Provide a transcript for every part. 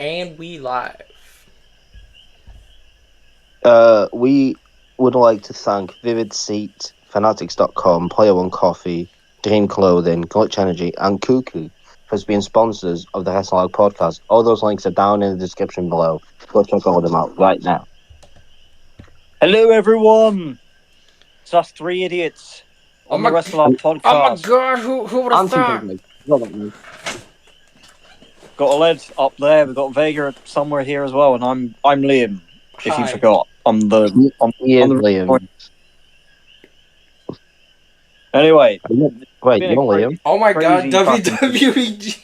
And we live. We would like to thank Vivid Seat, Fanatics.com, Player One Coffee, Dream Clothing, Glitch Energy, and Cuckoo for being sponsors of the Wrestle Arc Podcast. All those links are down in the description below. Go check all of them out right now. Hello, everyone. It's us three idiots on the Wrestle Arc Podcast. Oh my god, who would have thought? Got a led up there. We've got Vega somewhere here as well, and I'm Liam. If you Hi. forgot, I'm the Liam. Anyway, Wait, you're Liam? Oh my god, Crazy WWE.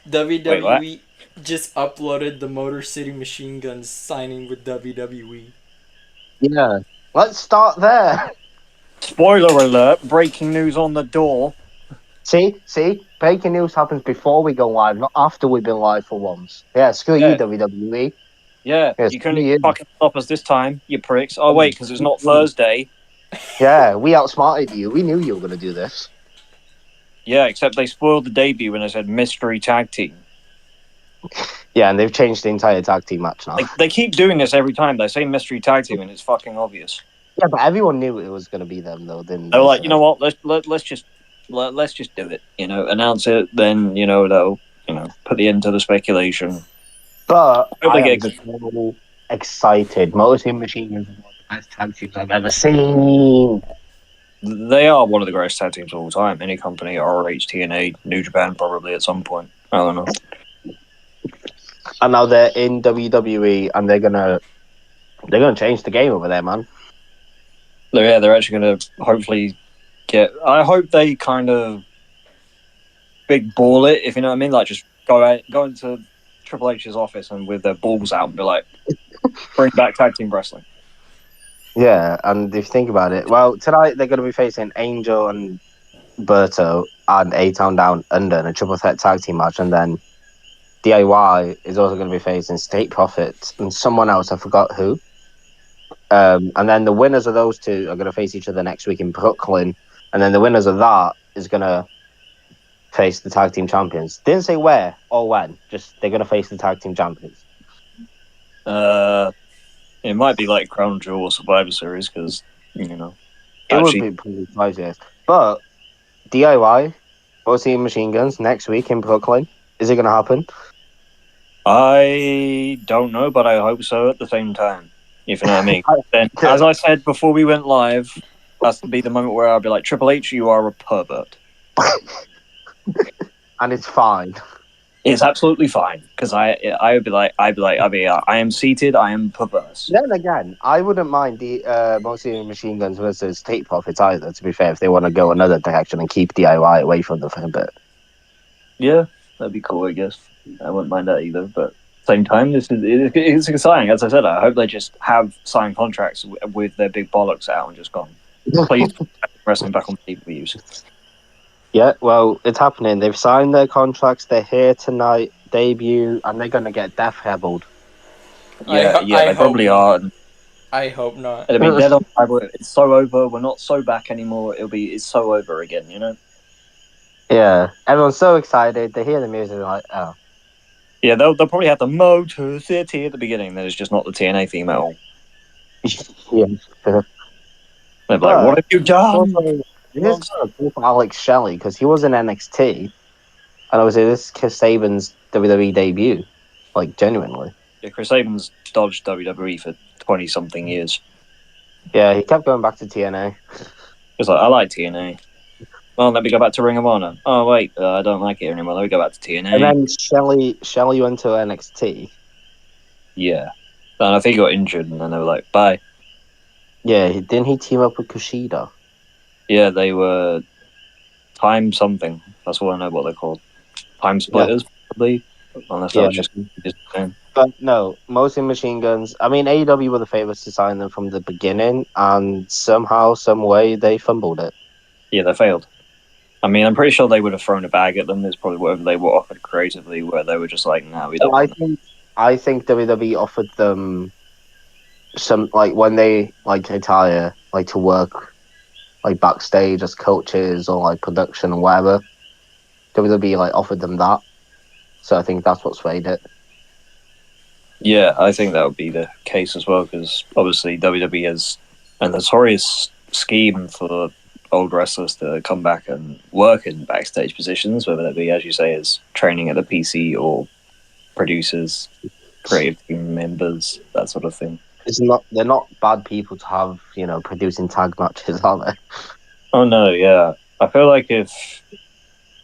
WWE Wait, just uploaded the Motor City Machine Guns signing with WWE. Yeah. Let's start there. spoiler alert! Breaking news on the door. See? Breaking news happens before we go live, not after we've been live for once. Yeah, screw you, WWE. Yeah, Yes, you couldn't fucking stop us this time, you pricks. Oh wait, because it's not Thursday. Yeah, we outsmarted you. We knew you were going to do this. Yeah, except they spoiled the debut when they said mystery tag team. Yeah, and they've changed the entire tag team match now. They keep doing this every time. They say mystery tag team, and it's fucking obvious. Yeah, but everyone knew it was going to be them, though, didn't They they? were like, you know what? Let's just do it. You know, announce it. Then they'll put the end to the speculation. But Hope they I get am so excited. Motor City Machine Guns are one of the best tag teams I've ever seen. They are one of the greatest tag teams of all time. Any company, ROH, TNA, New Japan, probably at some point. I don't know. And now they're in WWE, and they're gonna change the game over there, man. They're actually going to hopefully get. I hope they kind of big ball it, if you know what I mean. Like just go into Triple H's office and with their balls out and be like, bring back tag team wrestling. Yeah, and if you think about it, well, tonight they're going to be facing Angel and Berto and A-Town Down Under in a triple threat tag team match, and then DIY is also going to be facing State Profits and someone else, I forgot who. And then the winners of those two are going to face each other next week in Brooklyn, and then the winners of that is going to face the tag team champions. Didn't say where or when, just they're going to face the tag team champions. It might be like Crown Jewel or Survivor Series because it would be pretty nice, yes. But DIY, Motor City Machine Guns next week in Brooklyn. Is it going to happen? I don't know, but I hope so at the same time. If you know what I mean. Then, as I said before we went live, that's to be the moment where I'll be like, Triple H, you are a pervert. And it's fine. It's absolutely fine because I am seated, I am perverse. Then again, I wouldn't mind the Motor City Machine Guns versus State Profits either, to be fair, if they want to go another direction and keep DIY away from them for a bit. Yeah, that'd be cool, I guess. I wouldn't mind that either, but at the same time, it's exciting. As I said, I hope they just have signed contracts with their big bollocks out and just gone. Please, wrestling back on pay-per-views. Yeah, well, it's happening. They've signed their contracts. They're here tonight, debut, and they're going to get death rebelled. Yeah, they probably are. I hope not. I mean, dead on arrival. It's so over. We're not so back anymore. It's so over again. You know. Yeah, everyone's so excited. They hear the music, they're like, oh. Yeah, they'll probably have the Motor City at the beginning. That is just not the TNA theme at all. Yeah. They're like, what have you done? This is kind of cool for Alex Shelley because he was in NXT, and obviously this is Chris Sabin's WWE debut, like genuinely. Yeah, Chris Sabin's dodged WWE for 20-something years. Yeah, he kept going back to TNA. He's like, I like TNA. Well, let me go back to Ring of Honor. Oh wait, I don't like it anymore. Let me go back to TNA. And then Shelley went to NXT. Yeah, and I think he got injured, and then they were like, bye. Yeah, didn't he team up with Kushida? Yeah, they were time something. That's all I know what they're called. Time splitters, probably. Unless that was just But no, mostly Machine Guns. I mean, AEW were the favourites to sign them from the beginning, and somehow, some way, they fumbled it. Yeah, they failed. I mean, I'm pretty sure they would have thrown a bag at them. It's probably whatever they were offered creatively, where they were just like, "No, we don't." I think WWE offered them some, like, when they retire, to work backstage as coaches or production or whatever. WWE offered them that. So I think that's what swayed it. Yeah, I think that would be the case as well, because obviously WWE has a notorious scheme for old wrestlers to come back and work in backstage positions, whether that be, as you say, as training at the PC or producers, creative team members, that sort of thing. They're not bad people to have, producing tag matches, are they? Oh no, yeah. I feel like if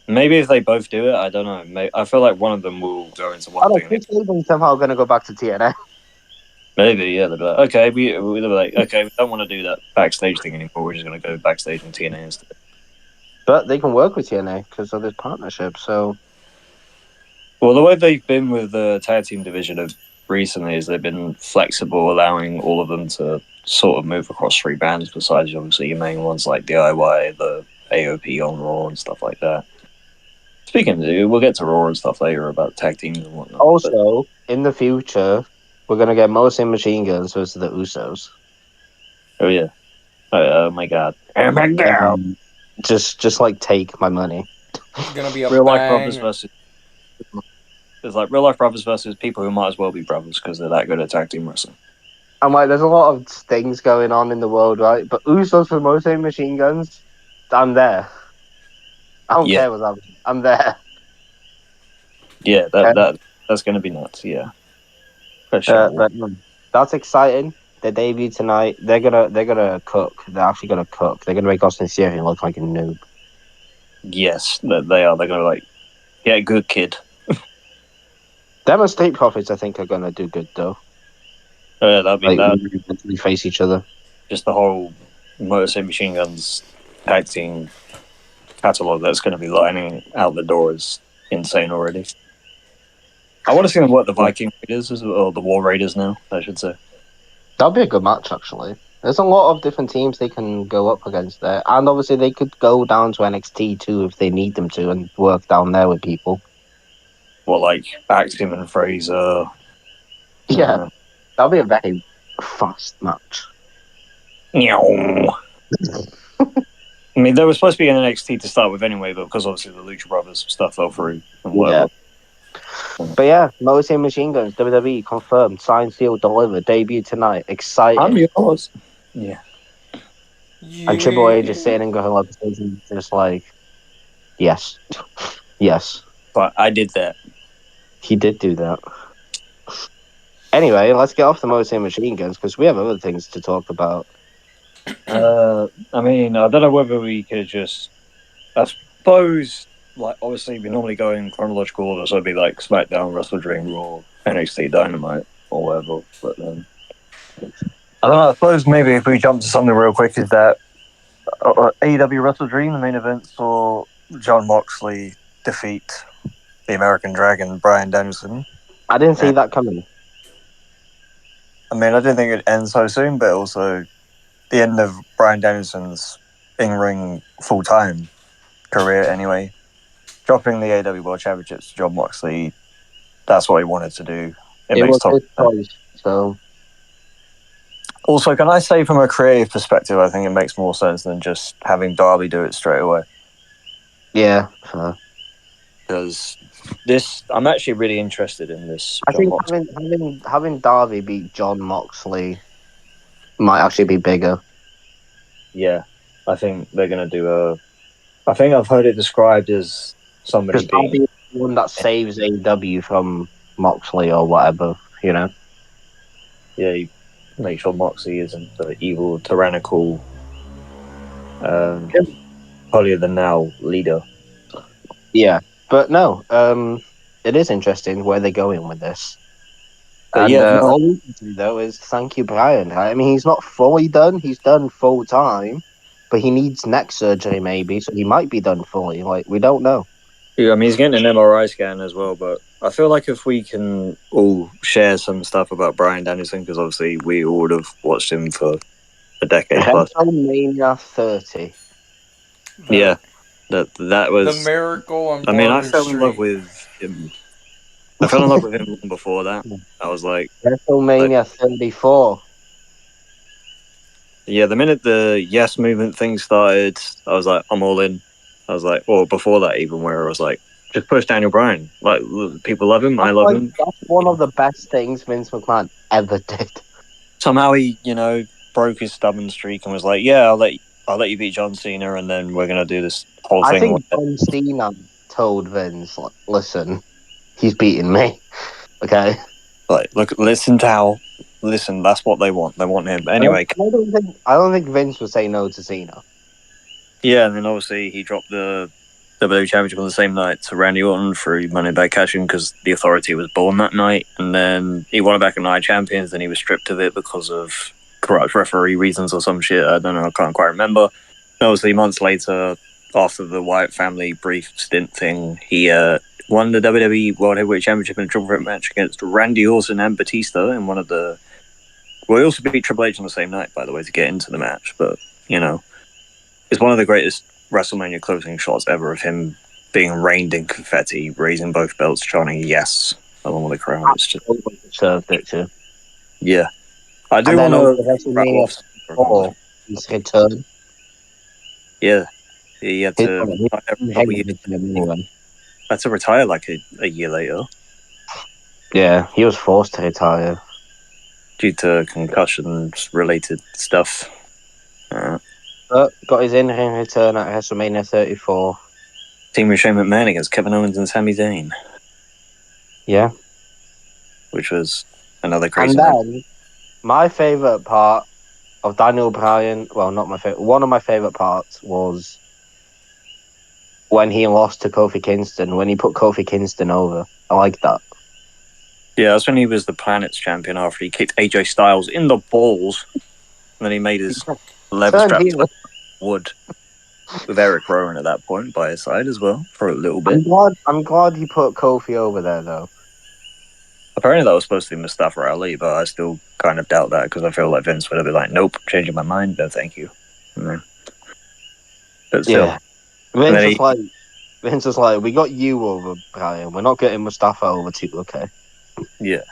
they both do it, I don't know. I feel like one of them will go into I one don't thing. think Saban's somehow going to go back to TNA. Maybe, yeah, they'll be like, okay, they'll be like, okay, we don't want to do that backstage thing anymore. We're just going to go backstage in TNA instead. But they can work with TNA because of this partnership. So, well, the way they've been with the tag team division recently is they've been flexible, allowing all of them to sort of move across 3 bands, besides obviously your main ones like DIY, the AOP on Raw and stuff like that. Speaking of, we'll get to Raw and stuff later about tag teams and whatnot. also, in the future, we're going to get Mosin Machine Guns versus the Usos. Oh, yeah. Oh, my God. Oh, my God. Just like, take my money. It's gonna be a Real life bang. brothers versus... It's like real life brothers versus people who might as well be brothers because they're that good at tag team wrestling. I'm like, there's a lot of things going on in the world, right? But Usos for Mosin Machine Guns, I'm there. I don't care what's happening. I'm there. Yeah, that's going to be nuts. Yeah, for sure. But that's exciting. Their debut tonight. They're gonna cook. They're actually gonna cook. They're gonna make Austin Theory look like a noob. Yes, they are. They're going to like, yeah, good kid. Them and State Profits, I think, are gonna do good though. Oh, yeah, that'd be Like that. we face each other. Just the whole Motor City Machine Guns tag team catalog that's going to be lining out the door is insane already. I want to see them work the Viking Raiders or the War Raiders now, I should say. That'd be a good match, actually. There's a lot of different teams they can go up against there, and obviously they could go down to NXT too if they need them to, and work down there with people. Well, like Axiom and Fraser. Yeah, that'll be a very fast match. I mean, they were supposed to be in NXT to start with anyway, but because obviously the Lucha Brothers stuff fell through and whatever. Yeah. But yeah, Motor City Machine Guns, WWE confirmed, signed, sealed, delivered, debut tonight. Exciting. I'm yours. Yeah. And Triple H just sitting and going like, just like, yes, yes. But I did that. He did do that. Anyway, let's get off the Motor City Machine Guns because we have other things to talk about. I mean, I don't know whether we could just. I suppose, like, obviously, we normally go in chronological order, so it'd be like SmackDown, WrestleDream, Raw, NXT, Dynamite, or whatever. But I don't know. I suppose maybe if we jump to something real quick, is that AEW WrestleDream, the main event, saw John Moxley defeat the American Dragon, Bryan Danielson. I didn't see that coming. I mean, I didn't think it'd end so soon, but also the end of Bryan Danielson's in-ring full-time career anyway. Dropping the AEW World Championships to John Moxley, that's what he wanted to do. It was his choice, so... Also, can I say from a creative perspective, I think it makes more sense than just having Darby do it straight away. Yeah. Because I'm actually really interested in this. I think having Darby beat John Moxley might actually be bigger. Yeah, I think they're going to do I think I've heard it described as somebody being the one that saves AEW from Moxley or whatever, you know. Yeah, you make sure Moxley isn't the evil, tyrannical, holier than now leader. Yeah, but no, it is interesting where they're going with this. But and all we can do though is thank you, Brian. I mean, he's not fully done; he's done full time, but he needs neck surgery maybe, so he might be done fully. Like we don't know. Yeah, I mean, he's getting an MRI scan as well, but I feel like if we can all share some stuff about Bryan Danielson, because obviously we all would have watched him for a decade plus. WrestleMania 30. Yeah, that was the miracle on I mean, I Bourbon fell in Street. love with him. I fell in love with him long before that. I was like, WrestleMania 34. Yeah, the minute the Yes Movement thing started, I was like, I'm all in. I was like, or before that even, where I was like, Just push Daniel Bryan. Like, people love him. I love him. That's one of the best things Vince McMahon ever did. Somehow he, broke his stubborn streak and was like, "Yeah, I'll let you beat John Cena, and then we're gonna do this whole I thing." think John Cena told Vince, like, listen, he's beating me. Okay. Like, listen, that's what they want. They want him anyway. I don't think Vince would say no to Cena. Yeah, and then obviously he dropped the WWE Championship on the same night to Randy Orton for Money Back Cash-In because the Authority was born that night, and then he won it back at Night Champions. Then he was stripped of it because of corrupt referee reasons or some shit. I don't know. I can't quite remember. And obviously, months later, after the Wyatt family brief stint thing, he won the WWE World Heavyweight Championship in a triple threat match against Randy Orton and Batista in one of the. Well, he also beat Triple H on the same night, by the way, to get into the match. But it's one of the greatest WrestleMania closing shots ever of him being rained in confetti, raising both belts, chanting "yes" along with the crowd. It's just Served it too. yeah. I do And want then to rattle off. WrestleMania his return. Yeah, he had to Anyway. had to retire like a year later Yeah, he was forced to retire. due to concussion-related stuff. But got his in-ring return at WrestleMania 34. Team with Shane McMahon against Kevin Owens and Sami Zayn, Yeah. which was another crazy And night. then, my favourite part of Daniel Bryan, well, not my favourite, one of my favourite parts was when he lost to Kofi Kingston, when he put Kofi Kingston over. I like that. Yeah, that's when he was the Planet's champion after he kicked AJ Styles in the balls. And then he made his leather strap wood with Eric Rowan at that point by his side as well for a little bit. I'm glad he put Kofi over there, though. Apparently that was supposed to be Mustafa Ali, but I still kind of doubt that because I feel like Vince would have been like, nope, changing my mind, no thank you. But still. Yeah. Vince was like, we got you over, Brian. We're not getting Mustafa over too, okay? Yeah.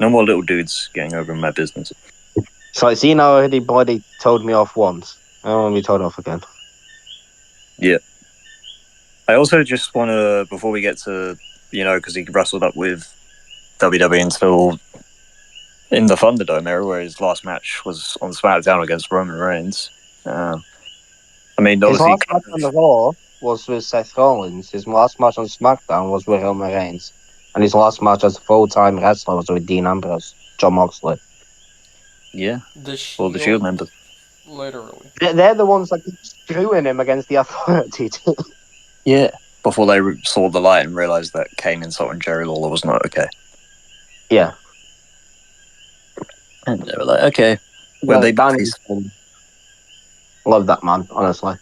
No more little dudes getting over in my business. It's like, see now anybody told me off once. I don't want to be told off again. Yeah. I also just want to, before we get to, because he wrestled up with WWE until in the Thunderdome era, where his last match was on SmackDown against Roman Reigns. His last match on the Raw was with Seth Rollins. His last match on SmackDown was with Roman Reigns. And his last match as a full-time wrestler was with Dean Ambrose, Jon Moxley. Yeah. The Shield members. Literally. They're the ones that keep screwing him against the Authority. Yeah. Before they saw the light and realised that Kane insulting Jerry Lawler was not okay. Yeah. And they were like, okay. Well, love that man, honestly.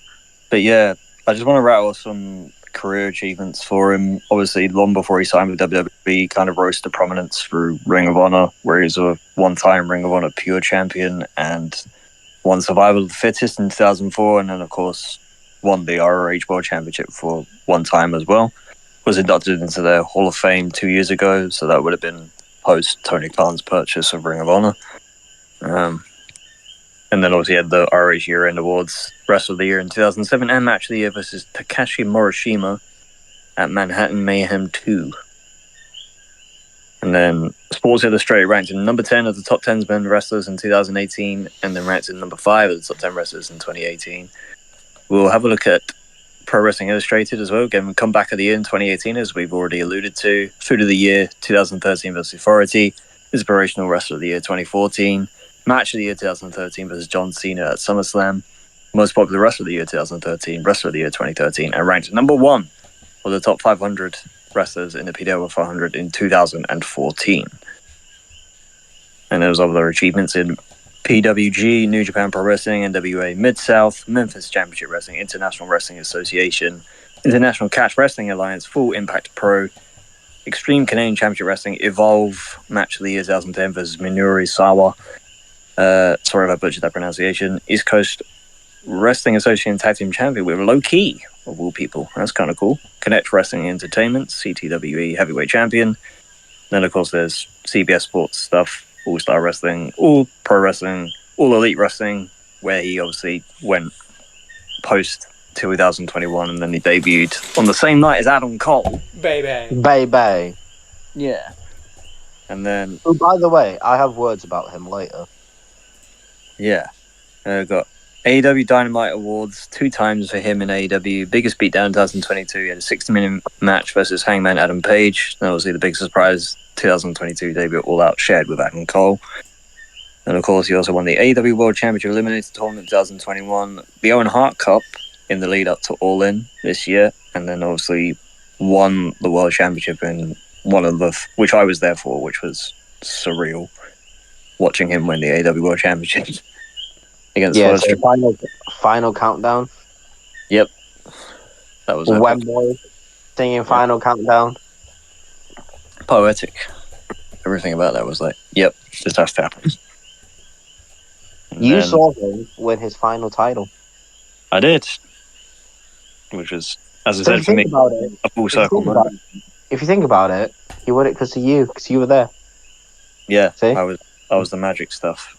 But yeah, I just want to rattle some career achievements for him. Obviously, long before he signed with WWE, he kind of rose to prominence through Ring of Honor, where he was a one-time Ring of Honor Pure Champion and won Survival of the Fittest in 2004, and then, of course, won the ROH World Championship for one time as well. Was inducted into their Hall of Fame 2 years ago, so that would have been post Tony Khan's purchase of Ring of Honor. And then obviously had the ROH Year-End Awards, Wrestle of the Year in 2007, and Match of the Year versus Takashi Morishima at Manhattan Mayhem 2. And then Sports Illustrated ranked in number 10 of the top 10 men wrestlers in 2018, and then ranked in number 5 of the top 10 wrestlers in 2018. We'll have a look at Pro Wrestling Illustrated as well. Again, comeback of the year in 2018, as we've already alluded to. Food of the Year 2013 versus Authority. Inspirational Wrestler of the Year 2014. Match of the Year 2013 versus John Cena at SummerSlam. Most Popular Wrestler of the Year 2013. Wrestler of the Year 2013. And ranked number 1 of the top 500 wrestlers in the PWR 500 in 2014. And there was other achievements in PWG, New Japan Pro Wrestling, NWA Mid-South, Memphis Championship Wrestling, International Wrestling Association, International Catch Wrestling Alliance, Full Impact Pro, Extreme Canadian Championship Wrestling, Evolve, Match of the Year 2010 versus Minoru Sawa. Sorry if I butchered that pronunciation. East Coast Wrestling Association Tag Team Champion with Low Key, of all people. That's kind of cool. Connect Wrestling Entertainment, CTWE Heavyweight Champion. Then, of course, there's CBS Sports stuff, All-Star Wrestling, All Pro Wrestling, All Elite Wrestling, where he obviously went post 2021, and then he debuted on the same night as Adam Cole. Baby. Yeah. And then... Oh, by the way, I have words about him later. Yeah. Got AEW Dynamite Awards 2 times for him in AEW. Biggest beatdown 2022. He had a 60-minute match versus Hangman Adam Page. And obviously the big surprise, 2022 debut All Out shared with Adam Cole. And of course, he also won the AEW World Championship Eliminator Tournament 2021, the Owen Hart Cup in the lead up to All In this year, and then obviously won the World Championship in one of the, which I was there for, which was surreal, watching him win the AEW World Championship against so final countdown. Yep, that was Wembley singing Final Countdown. Poetic. Everything about that was like, yep, this has to happen. You saw him win his final title. I did. Which was, as I said, for me, a full circle moment. If you think about it, he won it because you were there. Yeah, see? I was the magic stuff.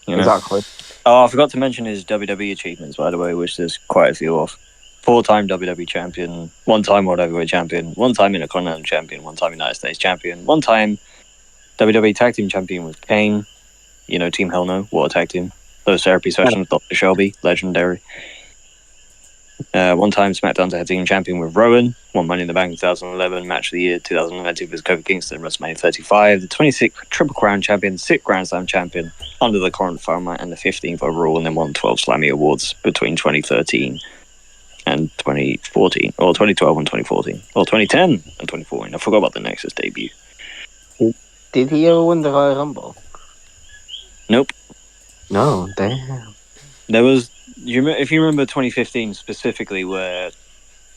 You know? Exactly. Oh, I forgot to mention his WWE achievements, by the way, which there's quite a few of. 4-time WWE champion, 1-time World Heavyweight champion, 1-time Intercontinental champion, 1-time United States champion, 1-time WWE Tag Team champion with Kane. You know, Team Hell No, what a tag team. Those therapy sessions, Dr. Shelby, legendary. 1-time SmackDown Tag Team champion with Rowan. 1 Money in the Bank 2011, Match of the Year 2019 with Kofi Kingston, WrestleMania 35. The 26th Triple Crown champion, 6th Grand Slam champion under the current format, and the 15th overall, and then won 12 Slammy Awards between 2013 and 2014, or 2012 and 2014, or 2010 and 2014. I forgot about the Nexus debut. Did he ever win the Royal Rumble? Nope. No, damn. There was, if you remember 2015 specifically, where,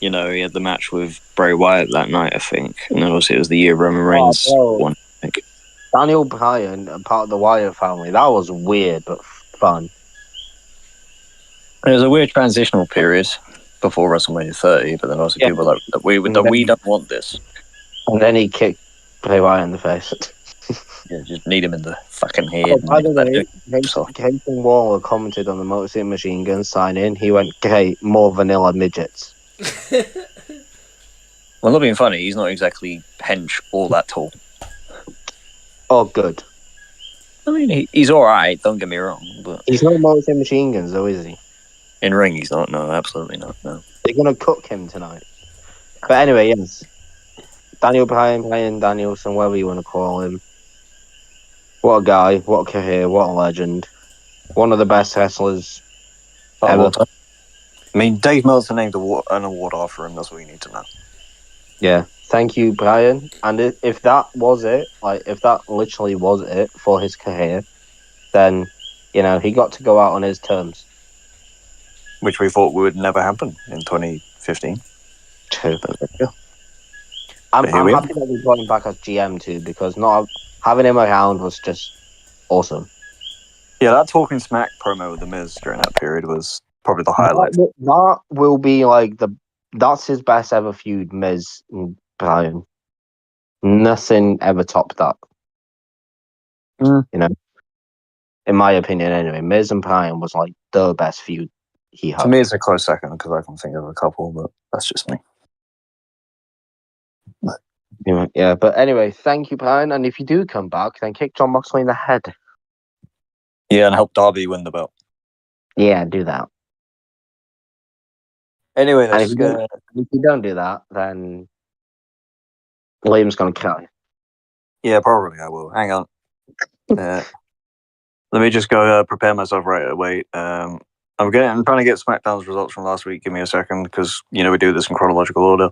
you know, he had the match with Bray Wyatt that night, I think, and then obviously it was the year Roman Reigns won, I think. Daniel Bryan, part of the Wyatt family, that was weird but fun. It was a weird transitional period before WrestleMania 30, but then also people like, we don't want this. And then he kicked Bray Wyatt in the face. Yeah, just need him in the fucking head. Oh, by the way, Jason Waller commented on the Motor City Machine Gun sign-in. He went, great, more vanilla midgets. Well, not being funny, he's not exactly hench or that tall. Oh, good. I mean, he's alright, don't get me wrong, but... He's not Motor City Machine Guns, though, is he? In ring, he's not, no, absolutely not, no. They're going to cook him tonight. But anyway, yes. Daniel Bryan, Bryan Danielson, whatever you want to call him. What a guy, what a career, what a legend. One of the best wrestlers ever. I mean, Dave Meltzer named an award after him, that's what you need to know. Yeah, thank you, Bryan. And if that was it, like, if that literally was it for his career, then, you know, he got to go out on his terms. Which we thought would never happen in 2015. True. I'm happy that we brought him back as GM too, because not having him around was just awesome. Yeah, that Talking Smack promo with The Miz during that period was probably the highlight. That will be like that's his best ever feud, Miz and Bryan. Nothing ever topped that. You know, in my opinion, anyway. Miz and Bryan was like the best feud he had. To me, it's a close second because I can think of a couple, but that's just me. Yeah, but anyway, thank you, Bryan. And if you do come back, then kick Jon Moxley in the head. Yeah, and help Darby win the belt. Yeah, do that. Anyway, and if you don't do that, then Liam's going to cry. Yeah, probably I will. Hang on. Let me just go prepare myself right away. I'm trying to get SmackDown's results from last week. Give me a second, because, you know, we do this in chronological order.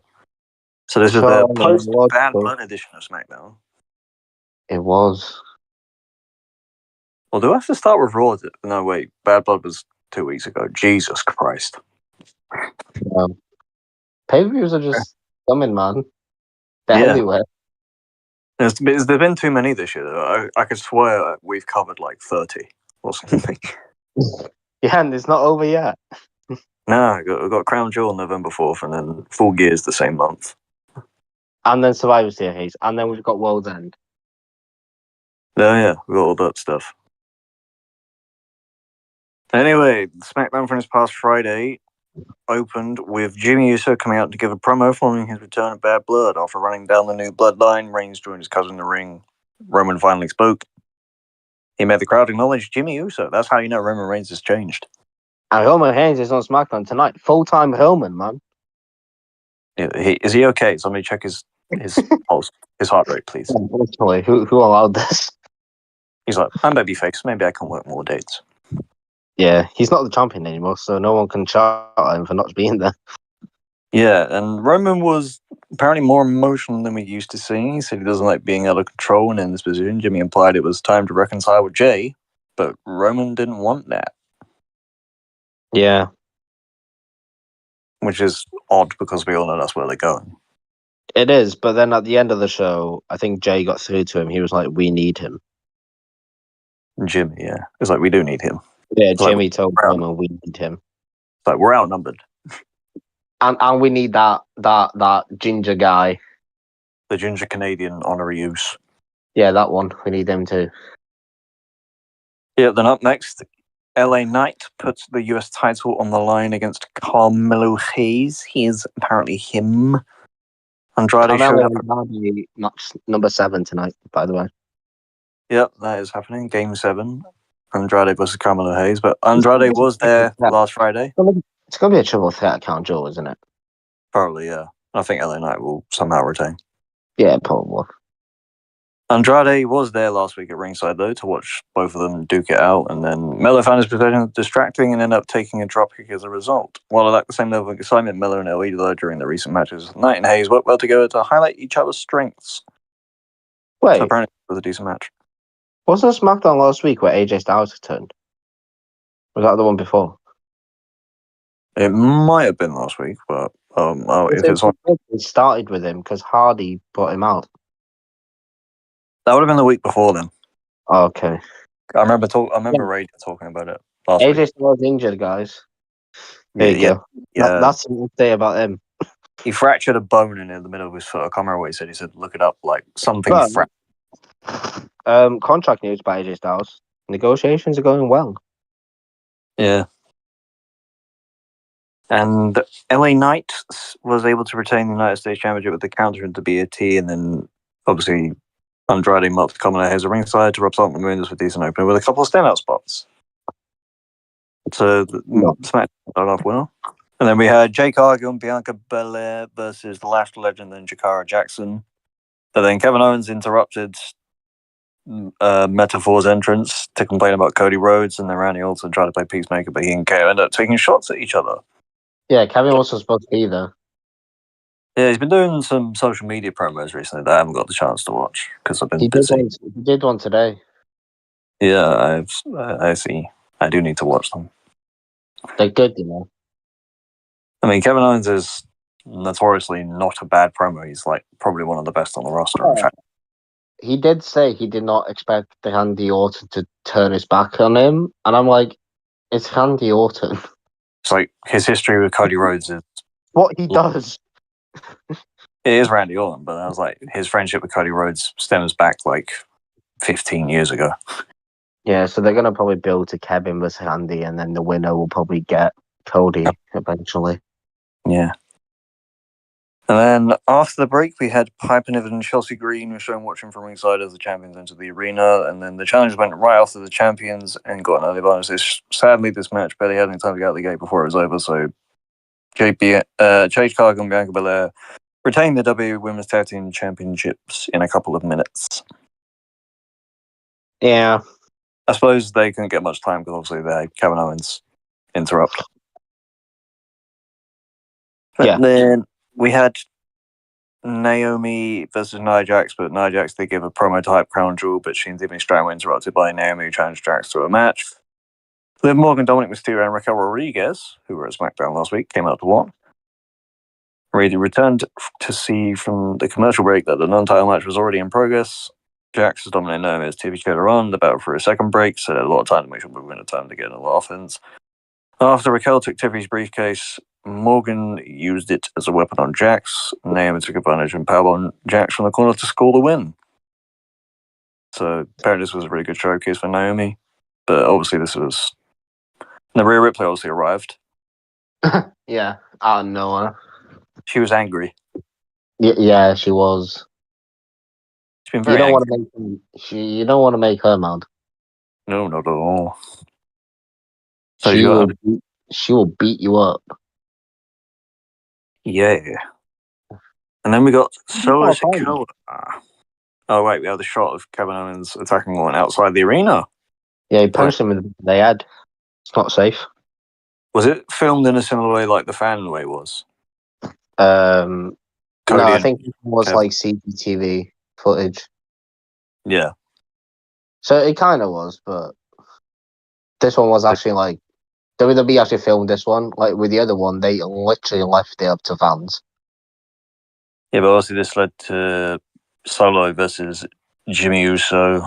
So this is the post-Bad Blood edition of SmackDown. It was. Well, do I have to start with Raw? No, wait. Bad Blood was 2 weeks ago. Jesus Christ. Pay-per-views are just coming, man. They're everywhere. There's been too many this year. I could swear we've covered like 30 or something. Yeah, and it's not over yet. No, we've got Crown Jewel November 4th, and then Full Gear's the same month. And then Survivor Series, and then we've got World's End. Yeah, we've got all that stuff. Anyway, SmackDown from this past Friday, opened with Jimmy Uso coming out to give a promo following his return of Bad Blood. After running down the new bloodline, Reigns joined his cousin in the ring. Roman finally spoke. He made the crowd acknowledge Jimmy Uso. That's how you know Roman Reigns has changed. And Roman Reigns is on SmackDown tonight. Full-time Roman, man. Is he okay? Somebody check his pulse, his heart rate, please. Literally, who allowed this? He's like, I'm babyface. Maybe I can work more dates. Yeah, he's not the champion anymore, so no one can shout at him for not being there. Yeah, and Roman was apparently more emotional than we used to see. He said he doesn't like being out of control and in this position. Jimmy implied it was time to reconcile with Jay, but Roman didn't want that. Yeah. Which is odd because we all know that's where they're going. It is, but then at the end of the show, I think Jay got through to him. He was like, we need him. Jimmy, yeah. It's like, we do need him. Yeah, It's Jimmy like, told Roman we need him. It's like, we're outnumbered. And we need that ginger guy. The ginger Canadian honorary use. Yeah, that one. We need him too. Yeah, then up next, LA Knight puts the US title on the line against Carmelo Hayes. He is apparently him. Andrade showed up. Match number 7 tonight, by the way. Yep, that is happening. Game 7. Andrade versus Carmelo Hayes. But Andrade was there last Friday. It's going to be a triple threat count, Joe, isn't it? Probably, yeah. I think LA Knight will somehow retain. Yeah, probably. Andrade was there last week at ringside, though, to watch both of them duke it out, and then Melo found his position distracting and ended up taking a dropkick as a result. While at the same level of excitement, Melo and LE, though, during the recent matches, Knight and Hayes worked well together to highlight each other's strengths. Wait, so apparently it was a decent match. Wasn't SmackDown last week where AJ Styles returned? Was that the one before? It might have been last week, but if it's on, It started with him because Hardy brought him out. that would have been the week before then. Oh, okay. I remember Ray talking about it last AJ week. Styles injured, guys. There you go. Yeah. That's what I'll say about him. He fractured a bone in the middle of his foot. I can't remember what he said. He said, look it up, like something Contract news by AJ Styles. Negotiations are going well. Yeah. And LA Knight was able to retain the United States Championship with the counter into BAT, and then obviously Andrade Mark Carmelo Hayes at ringside to rub salt in the wounds with a decent opener with a couple of standout spots. So SmackDown started off well. And then we had Jake Cargill and Bianca Belair versus the Lash Legend and Jakara Jackson. But then Kevin Owens interrupted Metaphor's entrance to complain about Cody Rhodes, and then Randy Orton tried to play peacemaker, but he and KO ended up taking shots at each other. Yeah, Kevin was supposed to be there. Yeah, he's been doing some social media promos recently that I haven't got the chance to watch because I've been busy. He did one today. Yeah, I see. I do need to watch them. They're good, you know. I mean, Kevin Owens is notoriously not a bad promo. He's like probably one of the best on the roster. In fact, he did say he did not expect the Randy Orton to turn his back on him, and I'm like, it's Randy Orton. It's like his history with Cody Rhodes is what he does. It is Randy Orton, but I was like, his friendship with Cody Rhodes stems back like 15 years ago. Yeah, so they're gonna probably build to Kevin versus Randy, and then the winner will probably get Cody eventually. Yeah. And then after the break, we had Piper Niven and Chelsea Green were shown watching from ringside as the champions entered the arena, and then the challenge went right after the champions and got an early bonus. Sadly, this match barely had any time to get out of the gate before it was over, so Jade Cargill and Bianca Belair retained the WWE Women's Tag Team Championships in a couple of minutes. Yeah. I suppose they couldn't get much time because obviously they had Kevin Owens interrupt. Yeah. And then we had Naomi versus Nia Jax, but Nia Jax did give a promo type crown jewel, but she and Tiffany Stratton were interrupted by Naomi, who challenged Jax to a match. Liv Morgan, Dominic Mysterio, and Raquel Rodriguez, who were at SmackDown last week, came out to watch. Brady returned to see from the commercial break that the non-title match was already in progress. Jax was dominating Naomi as TV later on, the battle for a second break, so they had a lot of time to make sure we were going to turn to get a lot of offense. After Raquel took Tiffany's briefcase, Morgan used it as a weapon on Jax. Naomi took advantage and powerbombed Jax from the corner to score the win. So apparently this was a really good showcase for Naomi, but obviously this was... The Rhea Ripley obviously arrived. Yeah, I know her. She was angry. Yeah, she was. She's been You very don't angry. want to make him, you don't want to make her mad. No, not at all. So She you will got she will beat you up. yeah. And then we got Solo Oh, fine. Sikoa. Oh wait, we have the shot of Kevin Owens attacking one outside the arena. Yeah, he punched him in the head. It's not safe. Was it filmed in a similar way like the fan way was? No, Cody I and think it was Kevin. like CCTV footage. Yeah. So it kind of was, but this one was actually like WWE actually filmed this one. Like with the other one, they literally left it up to fans. Yeah, but obviously this led to Solo versus Jimmy Uso.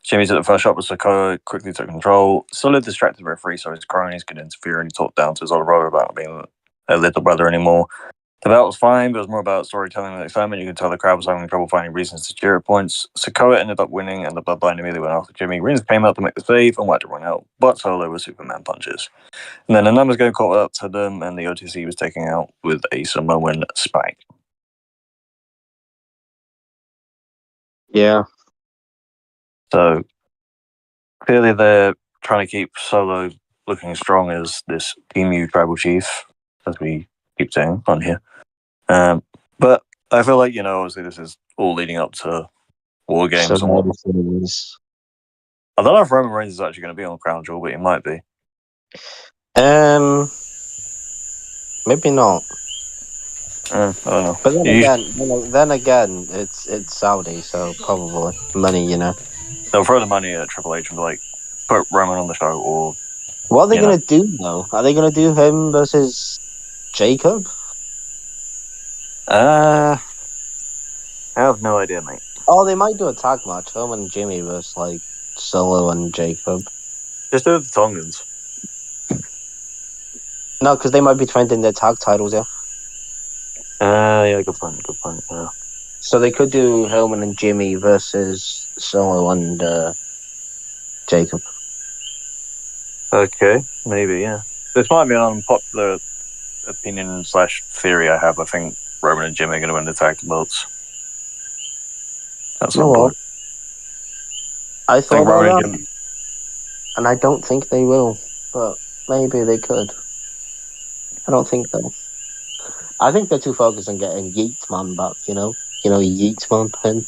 Jimmy took the first shot, but Sikoa quickly took control. Solo distracted the referee, so his cronies could interfere, and he talked down to his older brother about being a little brother anymore. The bout was fine, but it was more about storytelling and excitement. You could tell the crowd was having trouble finding reasons to cheer at points. Sikoa ended up winning, and the Bloodline immediately went after Jimmy. Reigns came out to make the save and wiped everyone out, but Solo was Superman punches. And then the numbers game caught up to them, and the OTC was taken out with a Samoan spike. Yeah. So clearly they're trying to keep Solo looking strong as this Team U tribal chief, as we keep saying on here. But I feel like, obviously this is all leading up to War Games and whatnot. I don't know if Roman Reigns is actually going to be on Crown Jewel, but he might be. Maybe not. I don't know. But then again, it's Saudi, so probably money. They'll throw the money at Triple H and be like, put Roman on the show, or What are they gonna do though? Are they gonna do him versus Jacob? I have no idea, mate. Oh, they might do a tag match, him and Jimmy versus like Solo and Jacob. Just do the Tongans. No, because they might be defending their tag titles, yeah. Yeah, good point, yeah. So they could do Hillman and Jimmy versus Solo and Jacob. Okay, maybe, yeah. This might be an unpopular opinion / theory I have. I think Roman and Jimmy are going to win the tag belts. That's what I thought Roman about that, and I don't think they will, but maybe they could. I don't think so. I think they're too focused on getting Yeet Man back, Yeet Man pin.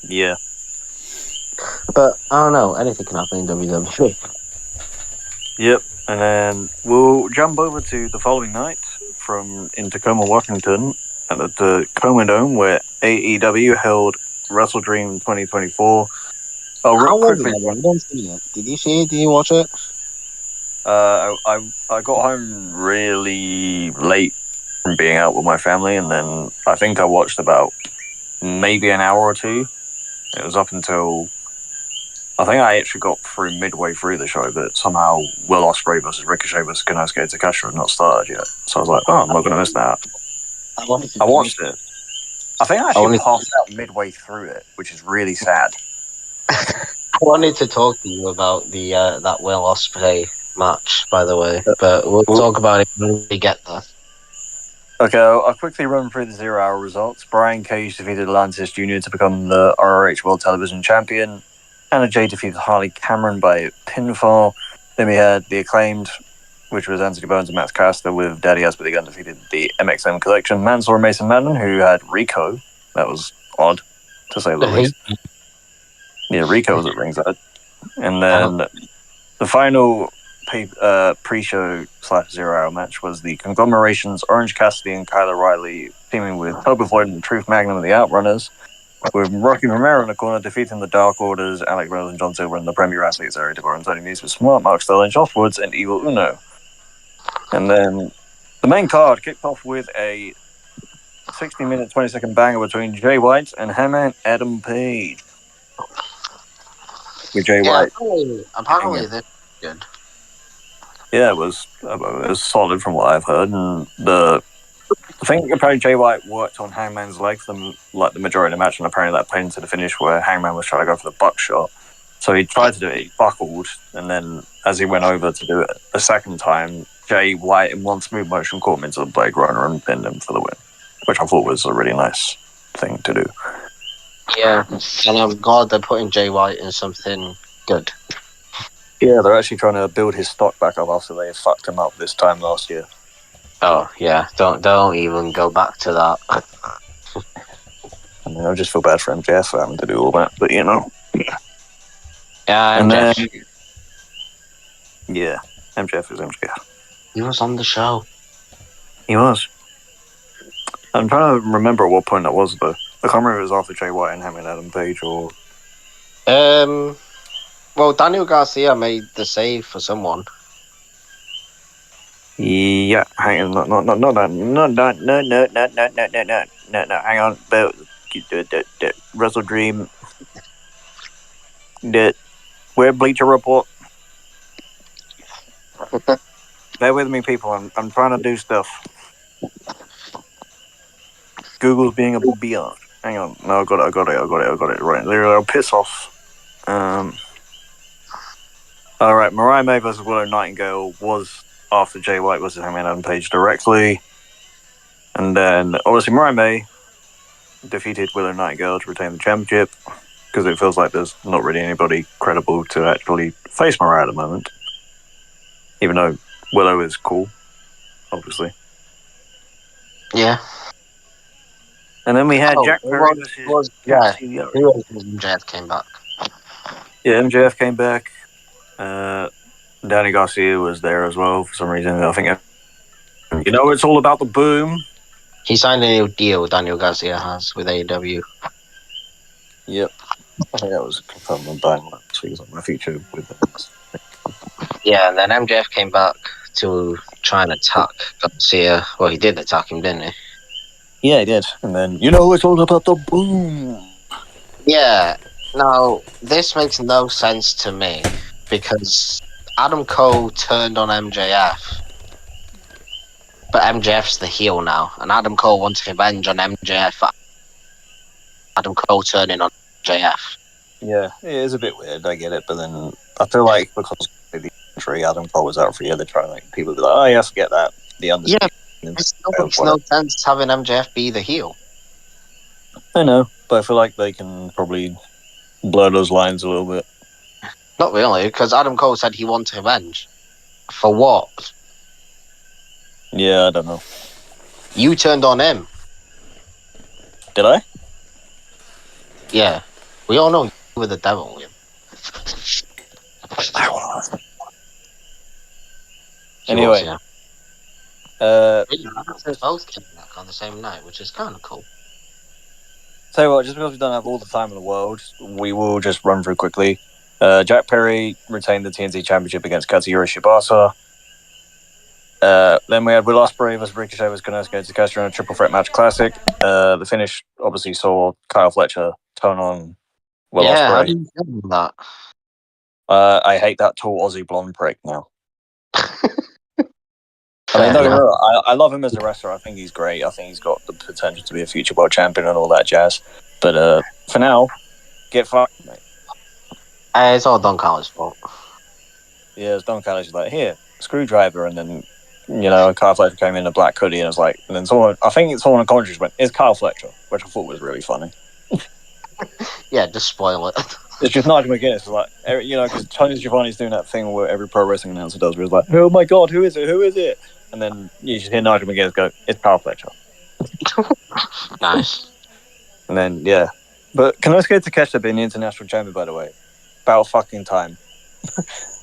Yeah. But I don't know, anything can happen in WWE. Yep, and then we'll jump over to the following night in Tacoma, Washington, at the Tacoma Dome, where AEW held WrestleDream 2024. How was it? I didn't see it. Did you see it? Did you watch it? I got home really late from being out with my family, and then I think I watched about maybe an hour or two. It was up until I think I actually got through midway through the show, but somehow Will Ospreay versus Ricochet versus Konosuke Takeshita had not started yet. So I was like, oh, I'm not going to miss that. I watched it. I think I actually passed out midway through it, which is really sad. I wanted to talk to you about the that Will Ospreay match, by the way, but we'll talk about it when we get there. Okay, I'll quickly run through the 0 hour results. Brian Cage defeated Atlantis Jr. to become the ROH World Television Champion. Anna Jay defeated Harley Cameron by pinfall. Then we had The Acclaimed, which was Anthony Bowens and Matt Caster, with Daddy Has Begun defeated the MXM Collection. Mansoor and Mason Madden, who had Rico. That was odd, to say the least. Yeah, Rico was at ringside. And then the final pre-show / 0 hour match was the Conglomerations, Orange Cassidy and Kyle O'Reilly teaming with Toby Floyd and Truth Magnum of the Outrunners, with Rocky Romero in the corner defeating the Dark Orders, Alec Rose and John Silver in the Premier Athletes area, Deborah and Tony Nese with Smart, Mark Sterling, Josh Woods and Evil Uno. And then the main card kicked off with a 60-minute, 20-second banger between Jay White and Hangman Adam Page. With Jay White. Apparently this is good. Yeah, it was solid from what I've heard, and I think apparently Jay White worked on Hangman's leg for the majority of the match, and apparently that played into the finish where Hangman was trying to go for the buckshot. So he tried to do it, he buckled, and then as he went over to do it a second time, Jay White in one smooth motion caught him into the Blade Runner and pinned him for the win, which I thought was a really nice thing to do. Yeah, and I'm glad they're putting Jay White in something good. Yeah, they're actually trying to build his stock back up after they fucked him up this time last year. Oh yeah, don't even go back to that. I mean, I just feel bad for MJF for having to do all that, but you know. Yeah, And MJF. then, yeah, MJF is MJF. He was on the show. He was. I'm trying to remember at what point that was, though. I can't remember if it was after Jay White and him and Adam Page or... Well, Daniel Garcia made the save for someone. Yeah, hang on, no, hang on, but WrestleDream, where Bleacher Report. Bear with me, people. I'm trying to do stuff. Google's being a biatch. Hang on, no, I got it. Right, there. I'll piss off. All right, Mariah May versus Willow Nightingale was after Jay White versus Hangman Adam Page directly. And then, obviously, Mariah May defeated Willow Nightingale to retain the championship because it feels like there's not really anybody credible to actually face Mariah at the moment. Even though Willow is cool, obviously. Yeah. And then we had Jack Perry versus MJF came back. Yeah, MJF came back. Danny Garcia was there as well for some reason. I think, you know, it's all about the boom. He signed a new deal, Daniel Garcia has, with AEW. Yep. I think that was confirmed on Dynamite, so he's on my future with them. Yeah, and then MJF came back to try and attack Garcia. Well, he did attack him, didn't he? Yeah, he did. And then, you know, it's all about the boom. Yeah. Now, this makes no sense to me because Adam Cole turned on MJF. But MJF's the heel now, and Adam Cole wants revenge on MJF for Adam Cole turning on MJF. Yeah, it is a bit weird, I get it, but then I feel like because of the injury, Adam Cole was out for a year, they're trying to make people be like, oh yeah, forget that. The understanding. Yeah, it still makes no sense having MJF be the heel. I know, but I feel like they can probably blur those lines a little bit. Not really, because Adam Cole said he wants revenge. For what? Yeah, I don't know. You turned on him. Did I? Yeah. We all know you were the devil. Anyway. Both came back on the same night, which is kind of cool. Tell you what, just because we don't have all the time in the world, we will just run through quickly. Jack Perry retained the TNT Championship against Katsuyori Shibata. Then we had Will Ospreay versus Ricochet versus Konosuke Takeshita in a triple threat match classic. The finish obviously saw Kyle Fletcher turn on Will Ospreay. How do you feel about I hate that tall Aussie blonde prick now. I mean, don't get me wrong, I love him as a wrestler. I think he's great. I think he's got the potential to be a future world champion and all that jazz. But for now, get fucked, mate. It's all Don Callis' fault. Yeah, it's Don Callis like, here, screwdriver, and then, you know, Kyle Fletcher came in a black hoodie and was like, and then someone in commentary went, it's Kyle Fletcher, which I thought was really funny. Yeah, just spoil it. It's just Nigel McGuinness, like, you know, because Tony Schiavone's doing that thing where every pro wrestling announcer does, where it's like, oh my god, who is it? And then you just hear Nigel McGuinness go, it's Kyle Fletcher. Nice. And then, yeah. But Konosuke Takeshita being the international champion, by the way. About fucking time.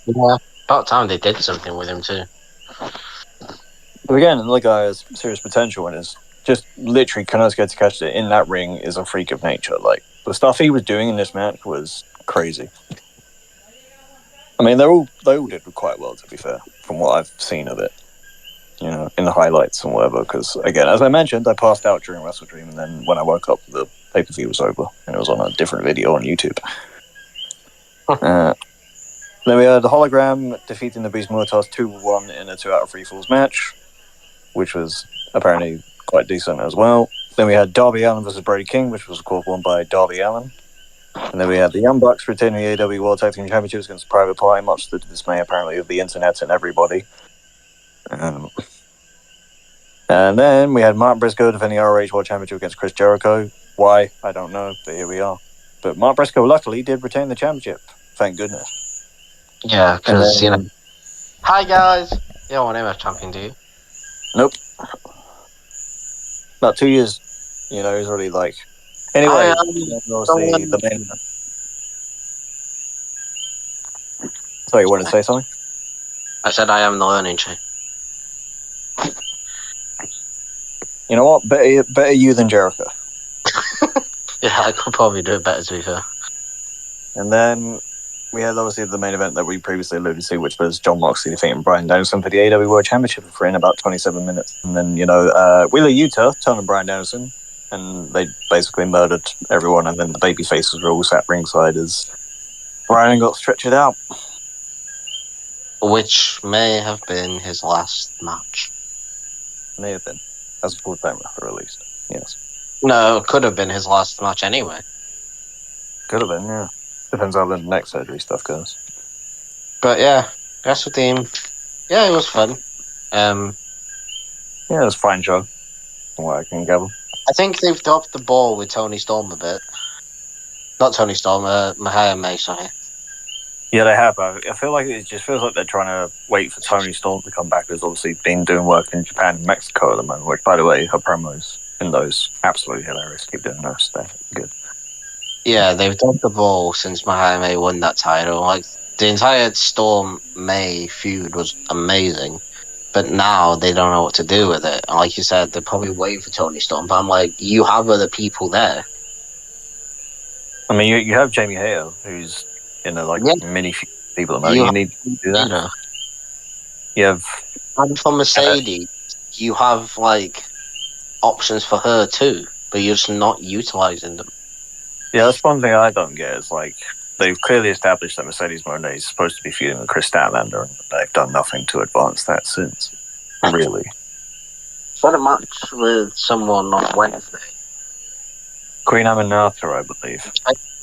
Yeah, about time they did something with him too. But again, another guy has serious potential, and it's just literally Konosuke Takeshita in that ring is a freak of nature. Like, the stuff he was doing in this match was crazy. I mean, they all did quite well, to be fair, from what I've seen of it. You know, in the highlights and whatever. Because again, as I mentioned, I passed out during WrestleDream, and then when I woke up, the pay-per-view was over, and it was on a different video on YouTube. Then we had the Hologram defeating the Beast Muertos 2-1 in a 2 out of 3 falls match, which was apparently quite decent as well. Then we had Darby Allin versus Brody King, which was of course won by Darby Allin. And then we had the Young Bucks retaining the AEW World Tag Team Championships against Private Party, much to the dismay apparently of the internet and everybody. And then we had Mark Briscoe defending ROH World Championship against Chris Jericho. Why? I don't know, but here we are. But Mark Briscoe luckily did retain the championship. Thank goodness. Yeah, because, hi guys! You don't want him as champion, do you? Nope. About 2 years, he's already like... Anyway, the main... Sorry, you wanted to say something? I said I am the learning tree. You know what? Better you than Jericho. Yeah, I could probably do it better, to be fair. And then we had obviously the main event that we previously alluded to, which was Jon Moxley defeating Bryan Danielson for the AEW World Championship for in about 27 minutes. And then, Wheeler Yuta turning Bryan Danielson, and they basically murdered everyone, and then the baby faces were all sat ringside as Bryan got stretchered out. Which may have been his last match. May have been. As a full-timer, at least. Yes. No, it could have been his last match anyway. Could have been, yeah. Depends how the neck surgery stuff goes. But yeah, WrestleDream, yeah, it was fun. Yeah, it was a fine show, from what I can gather. I think they've dropped the ball with Tony Storm a bit. Not Tony Storm, Mahaya May, sorry. Yeah, they have. I feel like it just feels like they're trying to wait for Tony Storm to come back, who's obviously been doing work in Japan and Mexico at the moment, which, by the way, her promos in those, absolutely hilarious. Keep doing those. They're good. Yeah, they've dropped the ball since Mahaya May won that title. Like, the entire Storm May feud was amazing, but now they don't know what to do with it. And like you said, they're probably waiting for Tony Storm, but I'm like, you have other people there. I mean, you have Jamie Hayter, who's mini few people at the moment. You need to do that. You have... And for Mercedes, you have, options for her too, but you're just not utilising them. Yeah, that's one thing I don't get, is, they've clearly established that Mercedes Moné is supposed to be feuding with Chris Statlander, and they've done nothing to advance that since. Really. What a match with someone on Wednesday. Queen Aminata, I believe.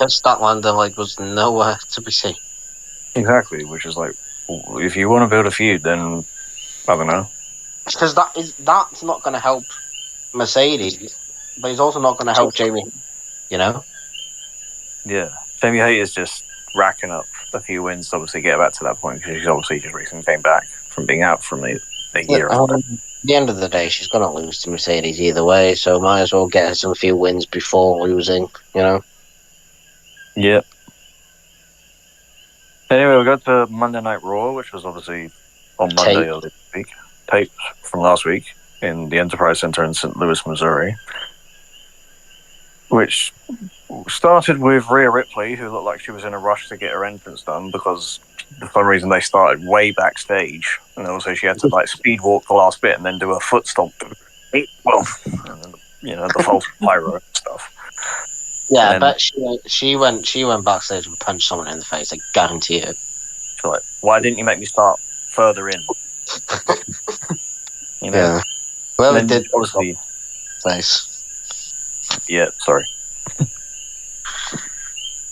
Statlander, was nowhere to be seen. Exactly, which is if you want to build a feud, then, I don't know. Because that's not going to help Mercedes, but it's also not going to help Jamie, Yeah. Jamie Hayter's just racking up a few wins to obviously get back to that point, because she's obviously just recently came back from being out from a year. At the end of the day, she's going to lose to Mercedes either way, so might as well get her some few wins before losing, Yep. Anyway, we got to Monday Night Raw, which was obviously on Monday of this week. Taped from last week in the Enterprise Center in St. Louis, Missouri. Which started with Rhea Ripley, who looked like she was in a rush to get her entrance done, because for some reason they started way backstage, and also she had to speed walk the last bit and then do a foot stomp. Well, and then, the false pyro and stuff. Yeah, I bet she went backstage and punched someone in the face. I guarantee it. So why didn't you make me start further in? Yeah. Well, it did. Obviously, face. Yeah, sorry.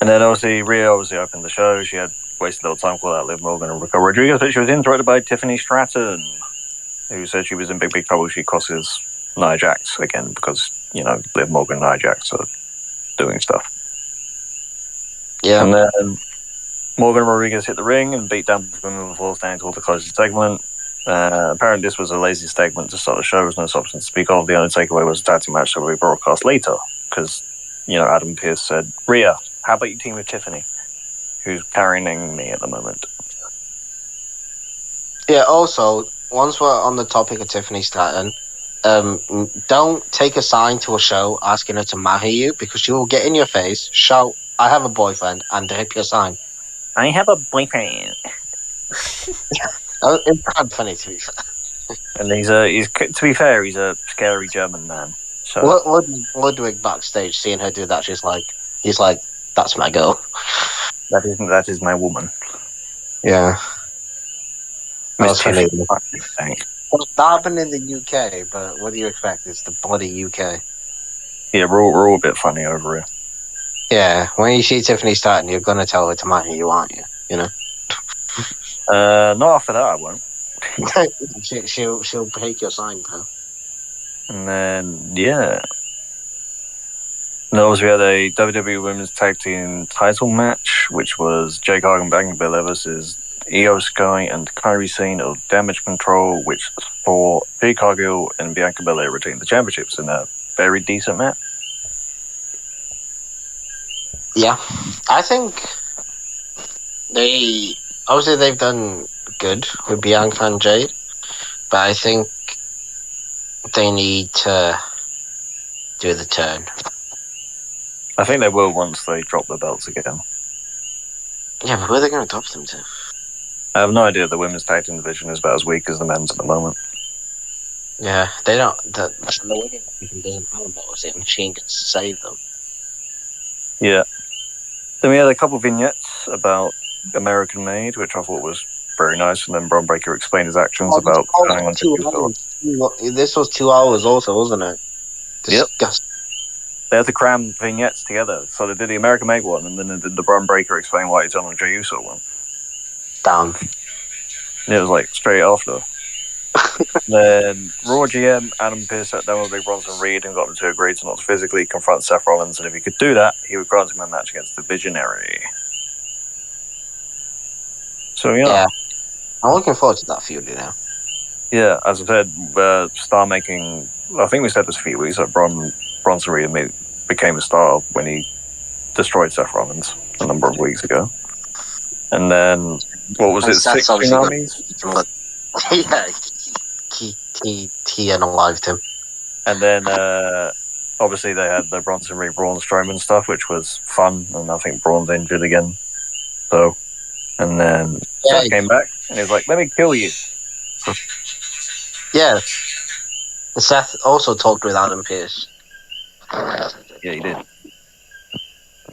And then obviously Rhea opened the show. She had wasted a little time for that Liv Morgan and Raquel Rodriguez, but she was interrupted by Tiffany Stratton, who said she was in big trouble. She crosses Nia Jax again because Liv Morgan and Nia Jax are doing stuff. Yeah. And then Morgan Rodriguez hit the ring and beat down the women before standing toward the closing segment. Apparently this was a lazy segment to start the show. There was no substance to speak of. The only takeaway was a tag team match that will be broadcast later, because Adam Pearce said, Rhea, how about you team with Tiffany, who's carrying me at the moment. Yeah, also, once we're on the topic of Tiffany Stratton, don't take a sign to a show asking her to marry you, because she will get in your face, shout, I have a boyfriend, and rip your sign. I have a boyfriend. It's kind of funny, to be fair. And to be fair, he's a scary German man. So Ludwig backstage, seeing her do that, he's like, that's my girl. That is my woman. Yeah. Miss funny. Thanks. Well, that happened in the UK, but what do you expect? It's the bloody UK. Yeah, we're all a bit funny over here. Yeah, when you see Tiffany starting, you're gonna tell her to marry you, aren't you? You know. Not after that, I won't. she'll break your sign, pal. And then, yeah. And obviously, we had a WWE Women's Tag Team title match, which was Jake Hager and Bianca Belair versus Io Sky and Kairi Sane of Damage Control, which for Jake Hager and Bianca Belair retained the championships in a very decent match. Yeah, I think they've done good with Bianca and Jade, but I think they need to do the turn. I think they will once they drop the belts again. Yeah, but where are they going to drop them to? I have no idea. The women's tag team division is about as weak as the men's at the moment. Yeah, they don't. The women's division doesn't have a Motor City Machine Guns to save them. Yeah. Then we had a couple vignettes about American Made, which I thought was very nice, and then Bron Breakker explained his actions about turning on 2 hours. This was 2 hours also, wasn't it? Disgusting. They had to cram vignettes together. So they did the American Made one, and then they did the Bron Breakker explain why he's on Jey Uso one. Damn. And it was like straight after. Then Raw GM Adam Pearce sat down with Big Bronson Reed and got him to agree to not physically confront Seth Rollins, and if he could do that, he would grant him a match against the Visionary. So yeah. I'm looking forward to that feud, you know. Yeah, as I said, star making. I think we said this a few weeks that Bronson Reed became a star when he destroyed Seth Rollins a number of weeks ago. And then what was it? 6 tsunamis? Yeah, he unalived him. And then obviously they had the Bronson Reed Braun Strowman stuff, which was fun, and I think Braun's injured again. So, and then Seth came back and he was like, "Let me kill you." Yeah. Seth also talked with Adam Pearce. Yeah, he did.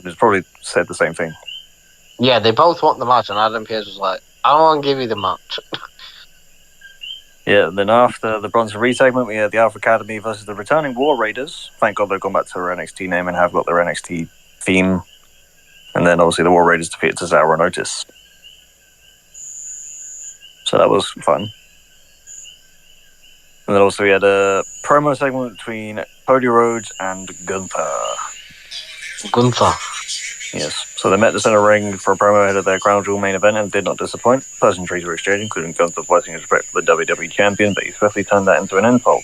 He's probably said the same thing. Yeah, they both want the match, and Adam Pearce was like, "I don't want to give you the match." Yeah, and then after the Bronson Reed segment, we had the Alpha Academy versus the returning War Raiders. Thank God they've gone back to their NXT name and have got their NXT theme. And then obviously the War Raiders defeated Cesaro and Otis. So that was fun. And then also we had a promo segment between Cody Rhodes and Gunther. Yes. So they met the center ring for a promo ahead of their Crown Jewel main event and did not disappoint. Pleasantries were exchanged, including Gunther voicing his respect for the WWE champion, but he swiftly turned that into an insult.